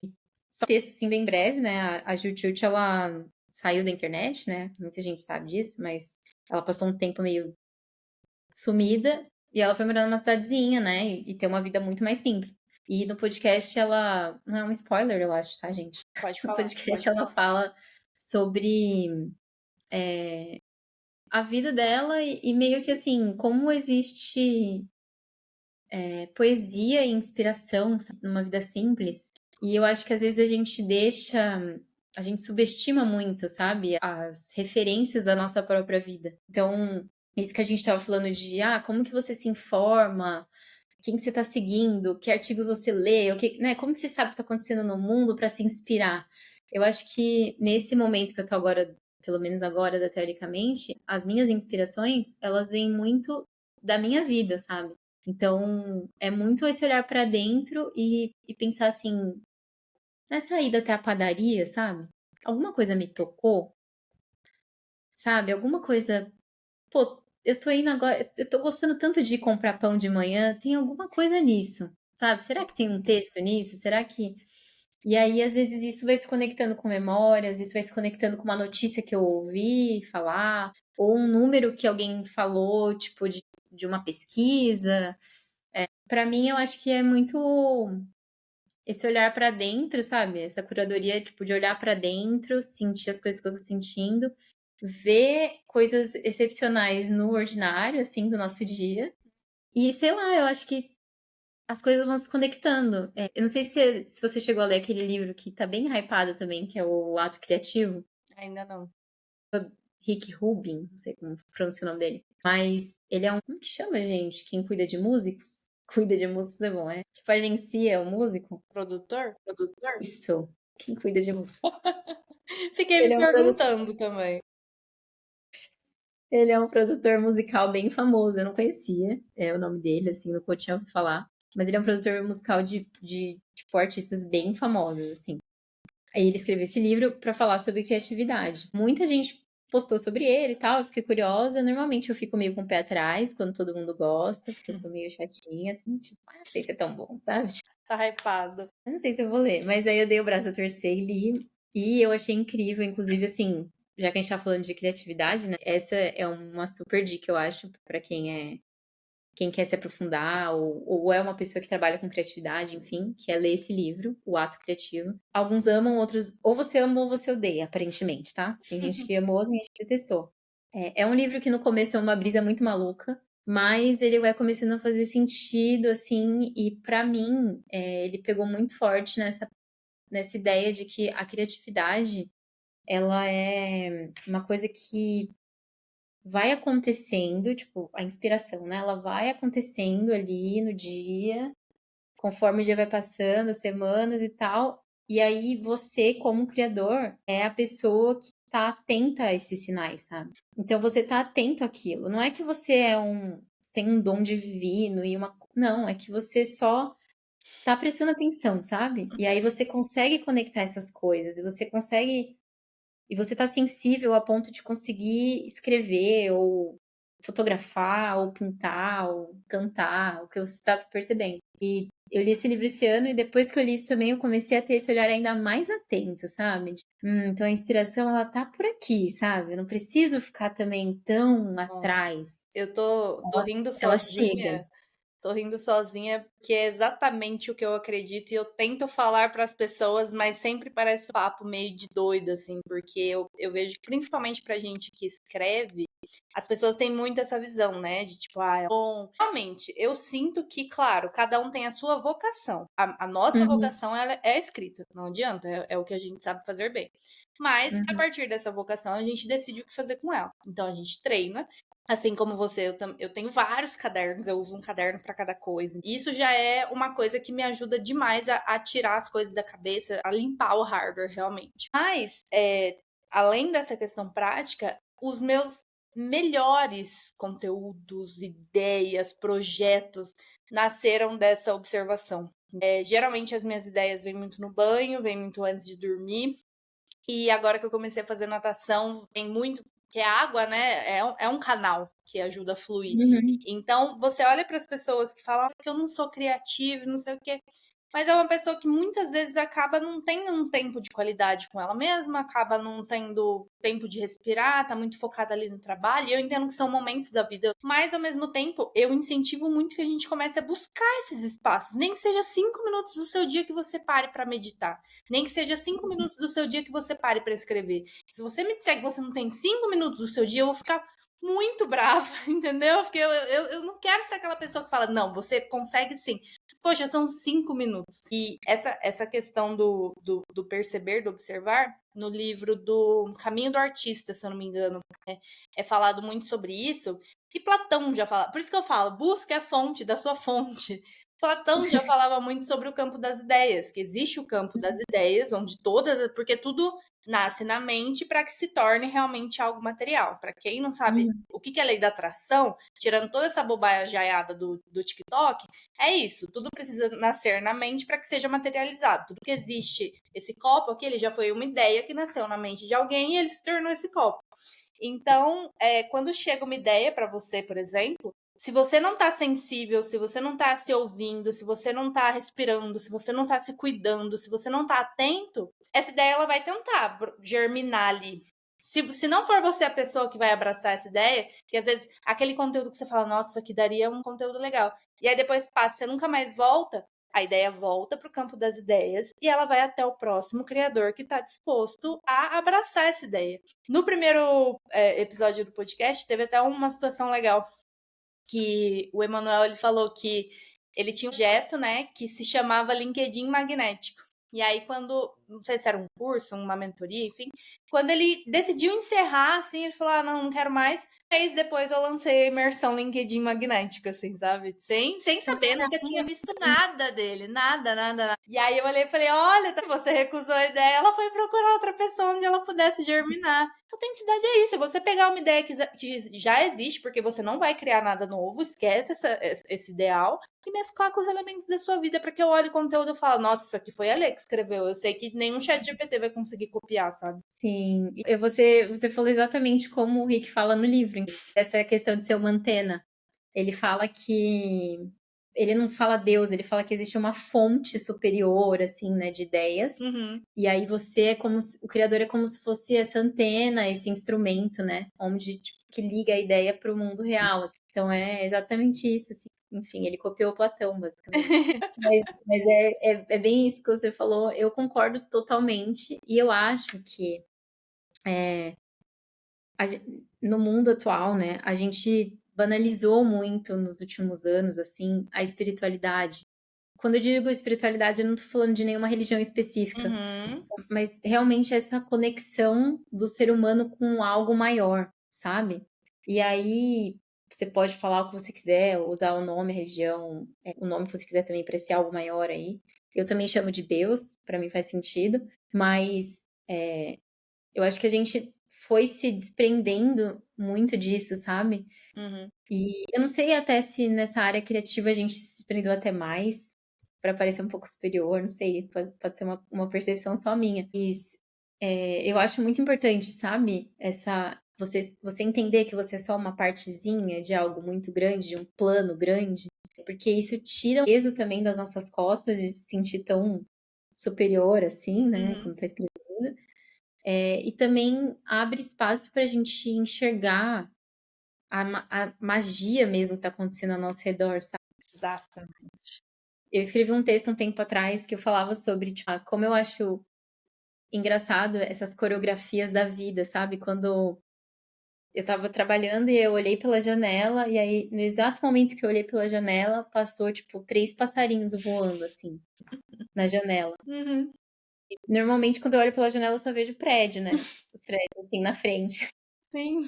Só texto, assim, bem breve, né? A Jill Jute, ela saiu da internet, né? Muita gente sabe disso, mas ela passou um tempo meio sumida e ela foi morar numa cidadezinha, né? E ter uma vida muito mais simples. E no podcast ela... Não é um spoiler, eu acho, tá, gente? Pode No falar. podcast ela fala sobre a vida dela e meio que assim, como existe poesia e inspiração sabe, numa vida simples. E eu acho que às vezes a gente subestima muito, sabe, as referências da nossa própria vida. Então, isso que a gente estava falando de, como que você se informa, quem que você está seguindo, que artigos você lê, né, como que você sabe o que está acontecendo no mundo para se inspirar. Eu acho que nesse momento que eu tô agora, pelo menos agora, da Teoricamente, as minhas inspirações, elas vêm muito da minha vida, sabe? Então, é muito esse olhar pra dentro e pensar assim, nessa ida até a padaria, sabe? Alguma coisa me tocou, sabe? Alguma coisa. Pô, eu tô indo agora. Eu tô gostando tanto de comprar pão de manhã, tem alguma coisa nisso, sabe? Será que tem um texto nisso? Será que. E aí, às vezes, isso vai se conectando com memórias, isso vai se conectando com uma notícia que eu ouvi falar, ou um número que alguém falou, tipo, de uma pesquisa. Pra mim, eu acho que é muito esse olhar pra dentro, sabe? Essa curadoria, tipo, de olhar pra dentro, sentir as coisas que eu tô sentindo, ver coisas excepcionais no ordinário, assim, do nosso dia. E sei lá, eu acho que as coisas vão se conectando. Eu não sei se você chegou a ler aquele livro que tá bem hypado também, que é o Ato Criativo. Ainda não. Rick Rubin, não sei como pronuncia o nome dele. Mas ele é um. Como que chama, gente? Quem cuida de músicos? Cuida de músicos é bom, é? Tipo, agencia o músico? Produtor? Isso. Quem cuida de música? Fiquei Ele me é um produtor, perguntando também. ele é um produtor musical bem famoso. Eu não conhecia o nome dele, assim, nunca tinha ouvido falar. Mas ele é um produtor musical de tipo, artistas bem famosos, assim. Aí ele escreveu esse livro pra falar sobre criatividade. Muita gente postou sobre ele e tal, eu fiquei curiosa. Normalmente eu fico meio com o pé atrás quando todo mundo gosta, porque eu sou meio chatinha, assim, tipo, não sei se é tão bom, sabe? Tá hypado. Eu não sei se eu vou ler, mas aí eu dei o braço a torcer e li. E eu achei incrível, inclusive, assim, já que a gente tá falando de criatividade, né? Essa é uma super dica, eu acho, pra quem quer se aprofundar, ou é uma pessoa que trabalha com criatividade, enfim, que é ler esse livro, O Ato Criativo. Alguns amam, outros. Ou você ama ou você odeia, aparentemente, tá? Tem gente que amou, tem gente que detestou. É um livro que no começo é uma brisa muito maluca, mas ele vai começando a fazer sentido, assim, e pra mim, ele pegou muito forte nessa ideia de que a criatividade, ela é uma coisa que vai acontecendo, tipo, a inspiração, né? Ela vai acontecendo ali no dia, conforme o dia vai passando, as semanas e tal, E aí você, como criador, é a pessoa que tá atenta a esses sinais, sabe? Então você tá atento àquilo. Não é que você tem um dom divino e uma. Não, é que você só tá prestando atenção, sabe? E aí você consegue conectar essas coisas, e você consegue. E você tá sensível a ponto de conseguir escrever, ou fotografar, ou pintar, ou cantar, o que você tá percebendo. E eu li esse livro esse ano, e depois que eu li isso também, eu comecei a ter esse olhar ainda mais atento, sabe? Então a inspiração, ela tá por aqui, sabe? Eu não preciso ficar também tão Nossa, atrás. eu tô rindo Ela chega. sozinha. Tô rindo sozinha, porque é exatamente o que eu acredito e eu tento falar para as pessoas, mas sempre parece um papo meio de doido, assim, porque eu vejo que, principalmente pra gente que escreve, as pessoas têm muito essa visão, né? De tipo, ah, é bom. Realmente, eu sinto que, claro, cada um tem a sua vocação. A nossa Uhum, vocação ela é a escrita, não adianta, é o que a gente sabe fazer bem. Mas, a uhum, partir dessa vocação, a gente decide o que fazer com ela. Então, a gente treina. Assim como você, eu tenho vários cadernos, eu uso um caderno para cada coisa. E isso já é uma coisa que me ajuda demais a tirar as coisas da cabeça, a limpar o hardware realmente. Mas, além dessa questão prática, os meus melhores conteúdos, ideias, projetos nasceram dessa observação. Geralmente as minhas ideias vêm muito no banho, vêm muito antes de dormir. E agora que eu comecei a fazer natação, tem muito, que é água, né? É um canal que ajuda a fluir. uhum. Então, você olha para as pessoas que falam que eu não sou criativa, não sei o quê. Mas é uma pessoa que muitas vezes acaba não tendo um tempo de qualidade com ela mesma, acaba não tendo tempo de respirar, tá muito focada ali no trabalho. E eu entendo que são momentos da vida, mas ao mesmo tempo eu incentivo muito que a gente comece a buscar esses espaços, nem que seja 5 minutos do seu dia que você pare para meditar, nem que seja 5 minutos do seu dia que você pare para escrever. Se você me disser que você não tem 5 minutos do seu dia, eu vou ficar muito brava, entendeu? Porque eu não quero ser aquela pessoa que fala, não, você consegue sim. Poxa, são 5 minutos. E essa questão do perceber, do observar, no livro do Caminho do Artista, se eu não me engano, é falado muito sobre isso. E Platão já fala. Por isso que eu falo, busque a fonte da sua fonte. Platão já falava muito sobre o campo das ideias, que existe o campo das ideias, onde todas. Porque tudo nasce na mente para que se torne realmente algo material. Para quem não sabe Uhum. o que é lei da atração, tirando toda essa bobajaiada do TikTok, é isso, tudo precisa nascer na mente para que seja materializado. Tudo que existe, esse copo aqui, ele já foi uma ideia que nasceu na mente de alguém e ele se tornou esse copo. Então, quando chega uma ideia para você, por exemplo, se você não está sensível, se você não está se ouvindo, se você não está respirando, se você não está se cuidando, se você não está atento, essa ideia ela vai tentar germinar ali. Se não for você a pessoa que vai abraçar essa ideia, que às vezes aquele conteúdo que você fala, nossa, isso aqui daria um conteúdo legal. E aí depois passa, você nunca mais volta, a ideia volta para o campo das ideias e ela vai até o próximo criador que está disposto a abraçar essa ideia. No primeiro episódio do podcast, teve até uma situação legal que o Emanuel ele falou que ele tinha um projeto, né, que se chamava LinkedIn Magnético. E aí, quando, não sei se era um curso, uma mentoria, enfim, quando ele decidiu encerrar, assim, ele falou: ah, não quero mais. Mês depois eu lancei a imersão LinkedIn Magnético, assim, sabe? Sem saber, nunca tinha visto nada dele, nada, nada, nada. E aí eu olhei e falei: olha, você recusou a ideia, ela foi procurar outra pessoa onde ela pudesse germinar. Autenticidade é isso, é você pegar uma ideia que já existe, porque você não vai criar nada novo, esquece esse ideal, e mesclar com os elementos da sua vida, para que eu olhe o conteúdo e falo, nossa, isso aqui foi a Lê que escreveu, eu sei que nenhum chat GPT vai conseguir copiar, sabe? Sim, você falou exatamente como o Rick fala no livro, essa questão de ser uma antena. Ele fala que ele não fala Deus, ele fala que existe uma fonte superior, assim, né, de ideias. Uhum. E aí você é como o criador é como se fosse essa antena, esse instrumento, né, onde tipo, que liga a ideia para o mundo real. Assim. Então é exatamente isso, assim. Enfim, ele copiou Platão, basicamente. Mas é bem isso que você falou. Eu concordo totalmente e eu acho que no mundo atual, né, a gente banalizou muito nos últimos anos, assim, a espiritualidade. Quando eu digo espiritualidade, eu não tô falando de nenhuma religião específica, Uhum. mas realmente essa conexão do ser humano com algo maior, sabe? E aí você pode falar o que você quiser, usar o nome, a religião, o nome que você quiser também para esse algo maior aí. Eu também chamo de Deus, pra mim faz sentido, mas eu acho que a gente foi se desprendendo muito disso, sabe? Uhum. E eu não sei até se nessa área criativa a gente se desprendeu até mais pra parecer um pouco superior, não sei, pode ser uma percepção só minha. Mas eu acho muito importante, sabe? Você entender que você é só uma partezinha de algo muito grande, de um plano grande, porque isso tira o peso também das nossas costas de se sentir tão superior assim, né? Uhum. Quando tá escrevendo. E também abre espaço pra gente enxergar a magia mesmo que tá acontecendo ao nosso redor, sabe? Exatamente. Eu escrevi um texto um tempo atrás que eu falava sobre, tipo, como eu acho engraçado essas coreografias da vida, sabe? Quando eu tava trabalhando e eu olhei pela janela, e aí, no exato momento que eu olhei pela janela, passou, tipo, 3 passarinhos voando, assim, na janela. Uhum. Normalmente, quando eu olho pela janela, eu só vejo prédio, né? Os prédios, assim, na frente. Sim.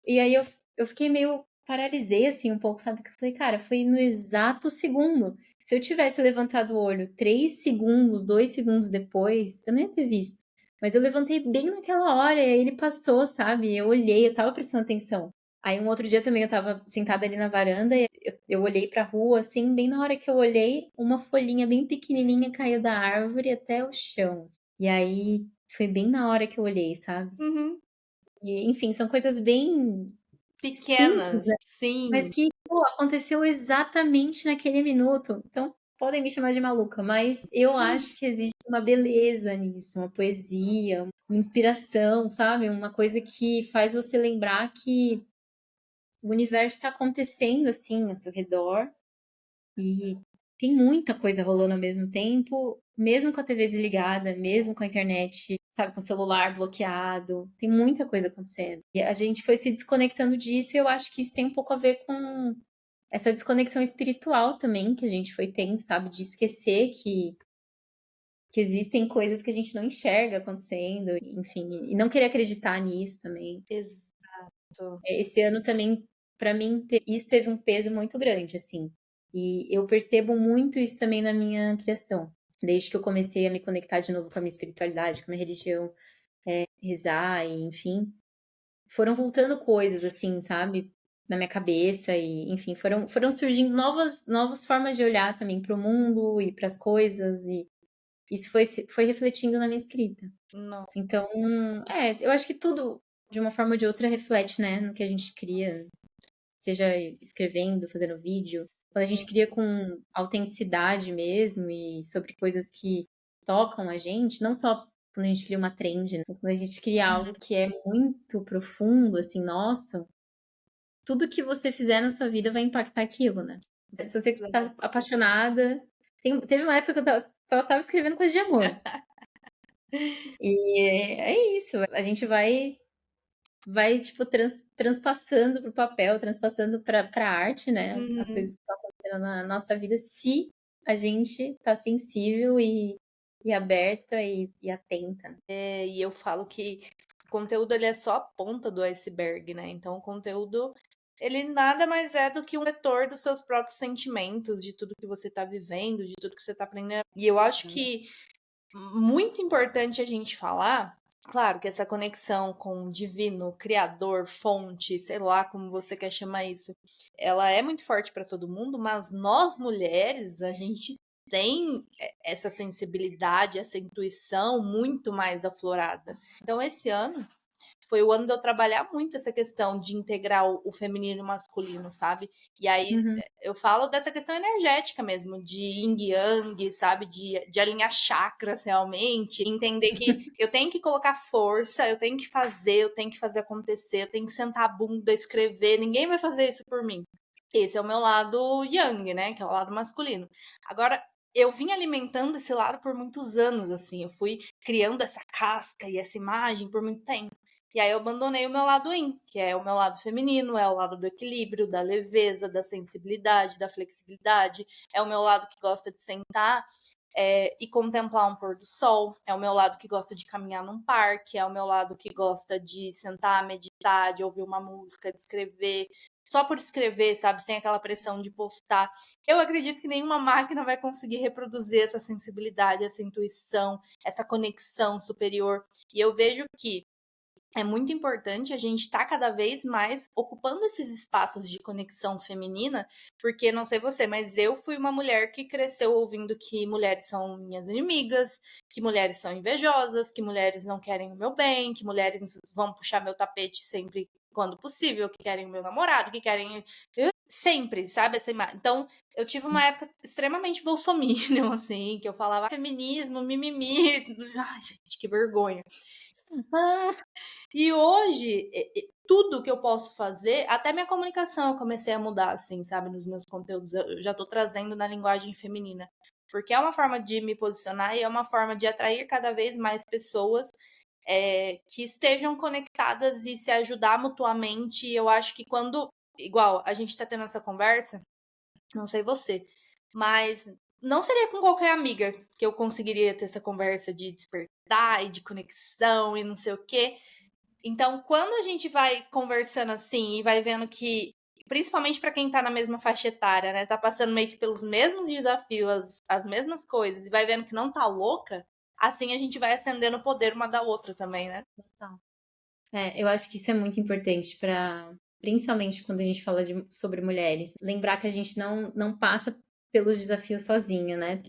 E aí eu fiquei meio paralisei assim um pouco, sabe? Que eu falei, cara, foi no exato segundo. Se eu tivesse levantado o olho 3 segundos, 2 segundos depois, eu não ia ter visto. Mas eu levantei bem naquela hora e aí ele passou, sabe? Eu olhei, eu tava prestando atenção. Aí um outro dia também eu tava sentada ali na varanda e eu olhei pra rua, assim, bem na hora que eu olhei, uma folhinha bem pequenininha caiu da árvore até o chão. E aí foi bem na hora que eu olhei, sabe? Uhum. E, enfim, são coisas bem simples, Pequenas. né? Mas Sim. que, pô, aconteceu exatamente naquele minuto. Então, podem me chamar de maluca, mas eu acho que existe uma beleza nisso, uma poesia, uma inspiração, sabe? Uma coisa que faz você lembrar que o universo está acontecendo assim ao seu redor e tem muita coisa rolando ao mesmo tempo, mesmo com a TV desligada, mesmo com a internet, sabe, com o celular bloqueado, tem muita coisa acontecendo. E a gente foi se desconectando disso e eu acho que isso tem um pouco a ver com essa desconexão espiritual também que a gente foi tendo, sabe, de esquecer que existem coisas que a gente não enxerga acontecendo, enfim, e não querer acreditar nisso também. Exato. Esse ano também, pra mim, isso teve um peso muito grande, assim. E eu percebo muito isso também na minha criação. Desde que eu comecei a me conectar de novo com a minha espiritualidade, com a minha religião, rezar, e, enfim, foram voltando coisas, assim, sabe? Na minha cabeça, e, enfim, foram surgindo novas formas de olhar também para o mundo e para as coisas, e isso foi refletindo na minha escrita. Nossa. Então, eu acho que tudo, de uma forma ou de outra, reflete, né, no que a gente cria, seja escrevendo, fazendo vídeo, quando a gente cria com autenticidade mesmo e sobre coisas que tocam a gente, não só quando a gente cria uma trend, né, mas quando a gente cria algo que é muito profundo, assim, nossa, tudo que você fizer na sua vida vai impactar aquilo, né? Se você tá apaixonada. Teve uma época que eu só tava escrevendo coisa de amor. E é isso, a gente vai tipo, transpassando pro papel, transpassando pra arte, né? As Uhum. coisas que estão acontecendo na nossa vida, se a gente tá sensível e aberta e atenta, né? E eu falo que o conteúdo ele é só a ponta do iceberg, né? Então o conteúdo ele nada mais é do que um vetor dos seus próprios sentimentos, de tudo que você tá vivendo, de tudo que você tá aprendendo. E eu acho que muito importante a gente falar, claro que essa conexão com o divino, criador, fonte, sei lá como você quer chamar isso, ela é muito forte para todo mundo, mas nós mulheres, a gente tem essa sensibilidade, essa intuição muito mais aflorada. Então esse ano foi o ano de eu trabalhar muito essa questão de integrar o feminino e o masculino, sabe? E aí Uhum. eu falo dessa questão energética mesmo, de yin yang, sabe? De alinhar chakras realmente, entender que eu tenho que colocar força, eu tenho que fazer acontecer, eu tenho que sentar a bunda, escrever, ninguém vai fazer isso por mim. Esse é o meu lado yang, né? Que é o lado masculino. Agora, eu vim alimentando esse lado por muitos anos, assim. Eu fui criando essa casca e essa imagem por muito tempo. E aí eu abandonei o meu lado yin, que é o meu lado feminino, é o lado do equilíbrio, da leveza, da sensibilidade, da flexibilidade. É o meu lado que gosta de sentar e contemplar um pôr do sol. É o meu lado que gosta de caminhar num parque. É o meu lado que gosta de sentar, meditar, de ouvir uma música, de escrever. só por escrever, sabe? Sem aquela pressão de postar. Eu acredito que nenhuma máquina vai conseguir reproduzir essa sensibilidade, essa intuição, essa conexão superior. E eu vejo que é muito importante a gente estar cada vez mais ocupando esses espaços de conexão feminina, porque não sei você, mas eu fui uma mulher que cresceu ouvindo que mulheres são minhas inimigas, que mulheres são invejosas, que mulheres não querem o meu bem, que mulheres vão puxar meu tapete sempre quando possível, que querem o meu namorado, que querem sempre, sabe? Então, eu tive uma época extremamente bolsominion, assim, que eu falava feminismo, mimimi. Ai, gente, que vergonha. E hoje, tudo que eu posso fazer, até minha comunicação eu comecei a mudar, assim, sabe, nos meus conteúdos. Eu já tô trazendo na linguagem feminina. Porque é uma forma de me posicionar e é uma forma de atrair cada vez mais pessoas que estejam conectadas e se ajudar mutuamente. E eu acho que quando, igual, a gente tá tendo essa conversa, não sei você, mas não seria com qualquer amiga que eu conseguiria ter essa conversa de despertar e de conexão e não sei o quê. Então, quando a gente vai conversando assim e vai vendo que, principalmente para quem tá na mesma faixa etária, né, tá passando meio que pelos mesmos desafios, as mesmas coisas, e vai vendo que não tá louca, assim a gente vai acendendo o poder uma da outra também, né? Total. Eu acho que isso é muito importante para, principalmente quando a gente fala sobre mulheres, lembrar que a gente não passa pelos desafios sozinha, né?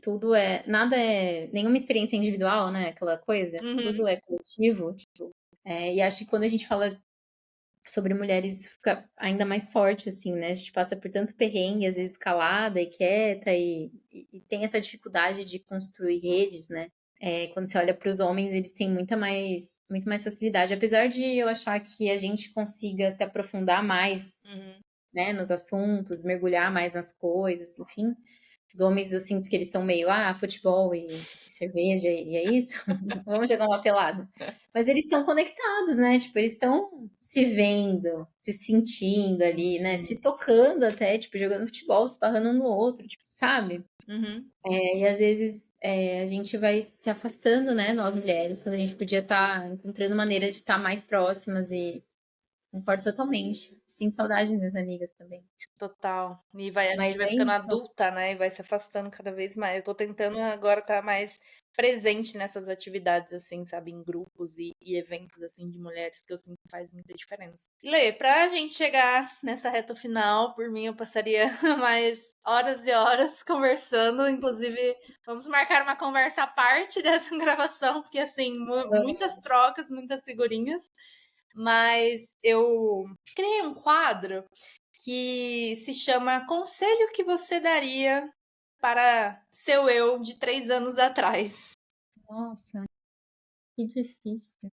Nada é, nenhuma experiência é individual, né? Aquela coisa, tudo é coletivo, tipo. E acho que quando a gente fala sobre mulheres, isso fica ainda mais forte, assim, né? A gente passa por tanto perrengue, às vezes calada e quieta, e tem essa dificuldade de construir redes, né? Quando você olha para os homens, eles têm muito mais facilidade. Apesar de eu achar que a gente consiga se aprofundar mais, né, nos assuntos, mergulhar mais nas coisas, enfim. Os homens, eu sinto que eles estão meio, futebol e cerveja, e é isso. Vamos jogar uma pelada. Mas eles estão conectados, né? Tipo, eles estão se vendo, se sentindo ali, né? Se tocando até, tipo, jogando futebol, se barrando um no outro, tipo, sabe? E às vezes a gente vai se afastando, né? Nós mulheres, quando a gente podia estar encontrando maneiras de estar mais próximas e concordo totalmente. Sinto saudade das minhas amigas também. Total. E a gente Mas vai é ficando isso. adulta, né? E vai se afastando cada vez mais. Eu tô tentando agora estar mais presente nessas atividades, assim, sabe? Em grupos e eventos, assim, de mulheres, que eu sinto que faz muita diferença. Lê, pra gente chegar nessa reta final, por mim, eu passaria mais horas e horas conversando. Inclusive, vamos marcar uma conversa à parte dessa gravação, porque, assim, muitas trocas, muitas figurinhas. Mas eu criei um quadro que se chama Conselho que você daria para seu eu de 3 anos atrás. Nossa, que difícil.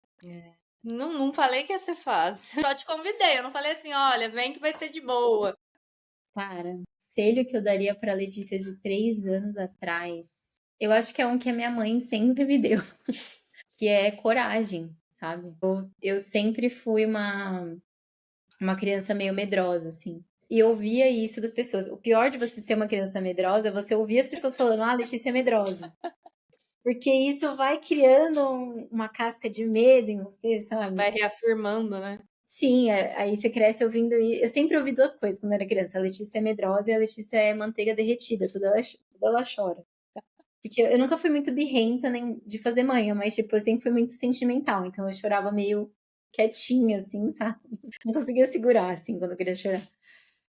Não falei que ia ser fácil. Só te convidei, eu não falei assim, olha, vem que vai ser de boa. Cara, conselho que eu daria pra Letícia de 3 anos atrás, eu acho que é um que a minha mãe sempre me deu, que é coragem, sabe? Eu sempre fui uma criança meio medrosa, assim. E eu ouvia isso das pessoas. O pior de você ser uma criança medrosa é você ouvir as pessoas falando, Letícia é medrosa. Porque isso vai criando uma casca de medo em você, sabe? Vai reafirmando, né? Sim, aí você cresce ouvindo. Eu sempre ouvi duas coisas quando era criança: a Letícia é medrosa e a Letícia é manteiga derretida, tudo ela chora. Porque eu nunca fui muito birrenta nem de fazer manha, mas tipo, eu sempre fui muito sentimental, então eu chorava meio quietinha, assim, sabe? Não conseguia segurar, assim, quando eu queria chorar.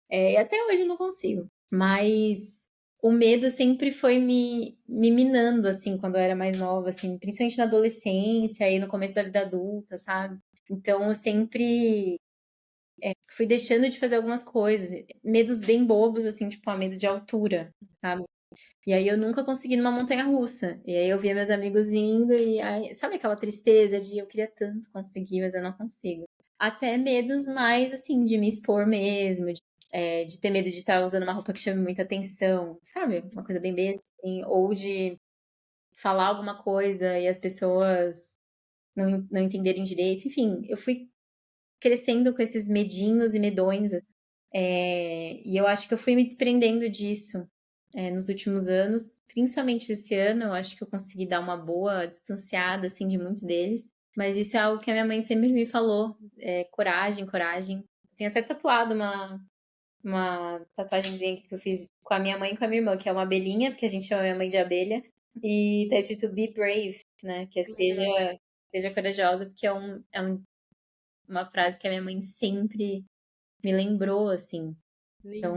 E até hoje eu não consigo. Mas o medo sempre foi me minando, assim, quando eu era mais nova, assim, principalmente na adolescência e no começo da vida adulta, sabe? Então eu sempre fui deixando de fazer algumas coisas, medos bem bobos, assim, tipo, medo de altura, sabe? E aí eu nunca consegui numa montanha-russa. E aí eu via meus amigos indo e aí, sabe aquela tristeza de eu queria tanto conseguir, mas eu não consigo. Até medos mais, assim, de me expor mesmo, de ter medo de estar usando uma roupa que chame muita atenção, sabe? Uma coisa bem besta, assim, ou de falar alguma coisa e as pessoas não entenderem direito. Enfim, eu fui crescendo com esses medinhos e medões. E eu acho que eu fui me desprendendo disso nos últimos anos, principalmente esse ano. Eu acho que eu consegui dar uma boa distanciada assim, de muitos deles. Mas isso é algo que a minha mãe sempre me falou: coragem, coragem. Tenho até tatuado uma tatuagenzinha aqui que eu fiz com a minha mãe e com a minha irmã, que é uma abelhinha, porque a gente chama minha mãe de abelha. E tá escrito Be Brave, né? Que é seja corajosa, porque uma frase que a minha mãe sempre me lembrou, assim. Então,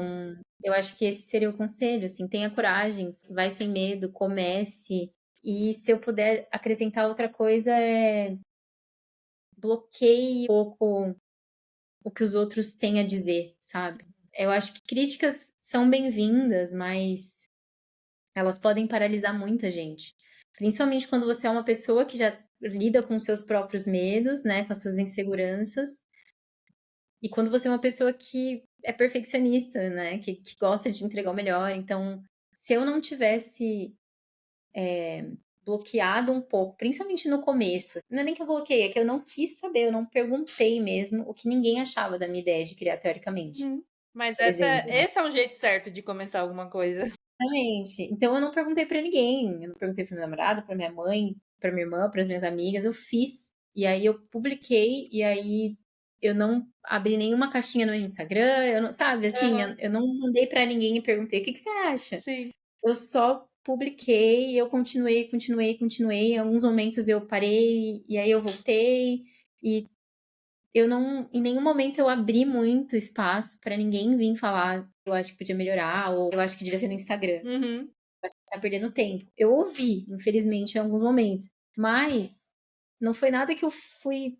eu acho que esse seria o conselho, assim, tenha coragem, vai sem medo, comece. E se eu puder acrescentar outra coisa, bloqueie um pouco o que os outros têm a dizer, sabe? Eu acho que críticas são bem-vindas, mas elas podem paralisar muita gente. Principalmente quando você é uma pessoa que já lida com seus próprios medos, né, com as suas inseguranças. E quando você é uma pessoa que é perfeccionista, né, que gosta de entregar o melhor. Então, se eu não tivesse bloqueado um pouco, principalmente no começo, não é nem que eu bloqueei, é que eu não quis saber, eu não perguntei mesmo o que ninguém achava da minha ideia de criar teoricamente. Mas Por exemplo. esse é um jeito certo de começar alguma coisa. Exatamente. Então eu não perguntei pra ninguém. Eu não perguntei pra minha namorada, pra minha mãe, pra minha irmã, pras minhas amigas. Eu fiz. E aí eu publiquei. E aí eu não abri nenhuma caixinha no Instagram. Eu não, sabe, assim, eu não mandei pra ninguém e perguntei o que você acha. Sim. Eu só publiquei. Eu continuei. Em alguns momentos eu parei. E aí eu voltei. E eu não, em nenhum momento eu abri muito espaço pra ninguém vir falar, eu acho que podia melhorar, ou eu acho que devia ser no Instagram. Acho que tá perdendo tempo. Eu ouvi, infelizmente, em alguns momentos, mas não foi nada que eu fui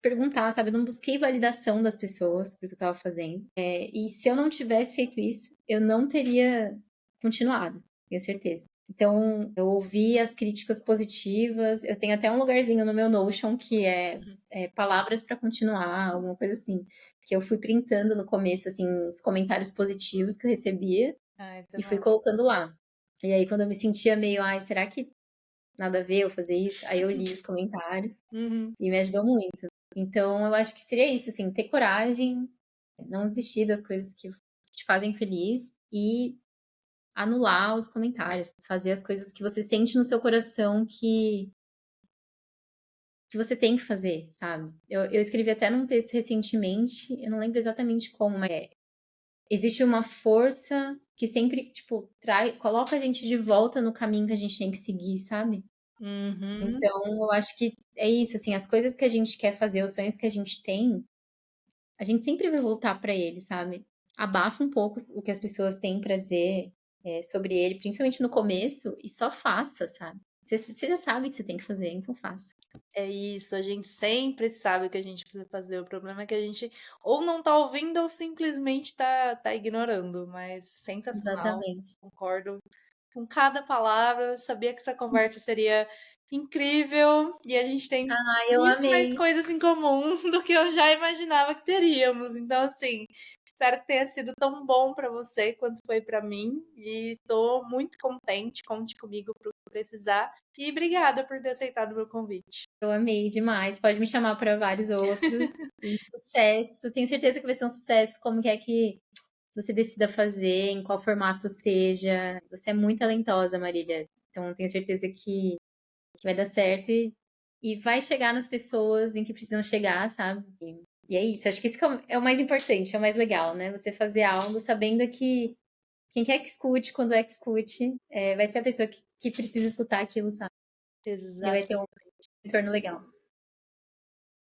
perguntar, sabe? Eu não busquei validação das pessoas porque eu tava fazendo. E se eu não tivesse feito isso, eu não teria continuado, tenho certeza. Então, eu ouvi as críticas positivas. Eu tenho até um lugarzinho no meu Notion que é palavras para continuar, alguma coisa assim. Que eu fui printando no começo, assim, os comentários positivos que eu recebia e fui colocando lá. E aí, quando eu me sentia meio, ai, será que nada a ver eu fazer isso? Aí eu li os comentários e me ajudou muito. Então, eu acho que seria isso, assim, ter coragem, não desistir das coisas que te fazem feliz e anular os comentários, fazer as coisas que você sente no seu coração que você tem que fazer, sabe? Eu escrevi até num texto recentemente, eu não lembro exatamente como, mas existe uma força que sempre, tipo, coloca a gente de volta no caminho que a gente tem que seguir, sabe? Então, eu acho que é isso, assim, as coisas que a gente quer fazer, os sonhos que a gente tem, a gente sempre vai voltar pra ele, sabe? Abafa um pouco o que as pessoas têm pra dizer sobre ele, principalmente no começo, e só faça, sabe? Você já sabe o que você tem que fazer, então faça. É isso, a gente sempre sabe o que a gente precisa fazer. O problema é que a gente ou não tá ouvindo ou simplesmente tá ignorando. Mas sensacional, Exatamente. concordo com cada palavra. Sabia que essa conversa seria incrível e a gente tem Ai, eu muito mais amei. coisas em comum do que eu já imaginava que teríamos. Então, assim, espero que tenha sido tão bom para você quanto foi para mim. E tô muito contente. Conte comigo pro que precisar. E obrigada por ter aceitado o meu convite. Eu amei demais. Pode me chamar para vários outros. E sucesso. Tenho certeza que vai ser um sucesso. Como que é que você decida fazer, em qual formato seja. Você é muito talentosa, Marília. Então, tenho certeza que vai dar certo e vai chegar nas pessoas em que precisam chegar, sabe? E é isso. Acho que isso que é o mais importante, é o mais legal, né? Você fazer algo sabendo que quem quer que escute, quando é que escute, vai ser a pessoa que precisa escutar aquilo, sabe? E vai ter um retorno legal.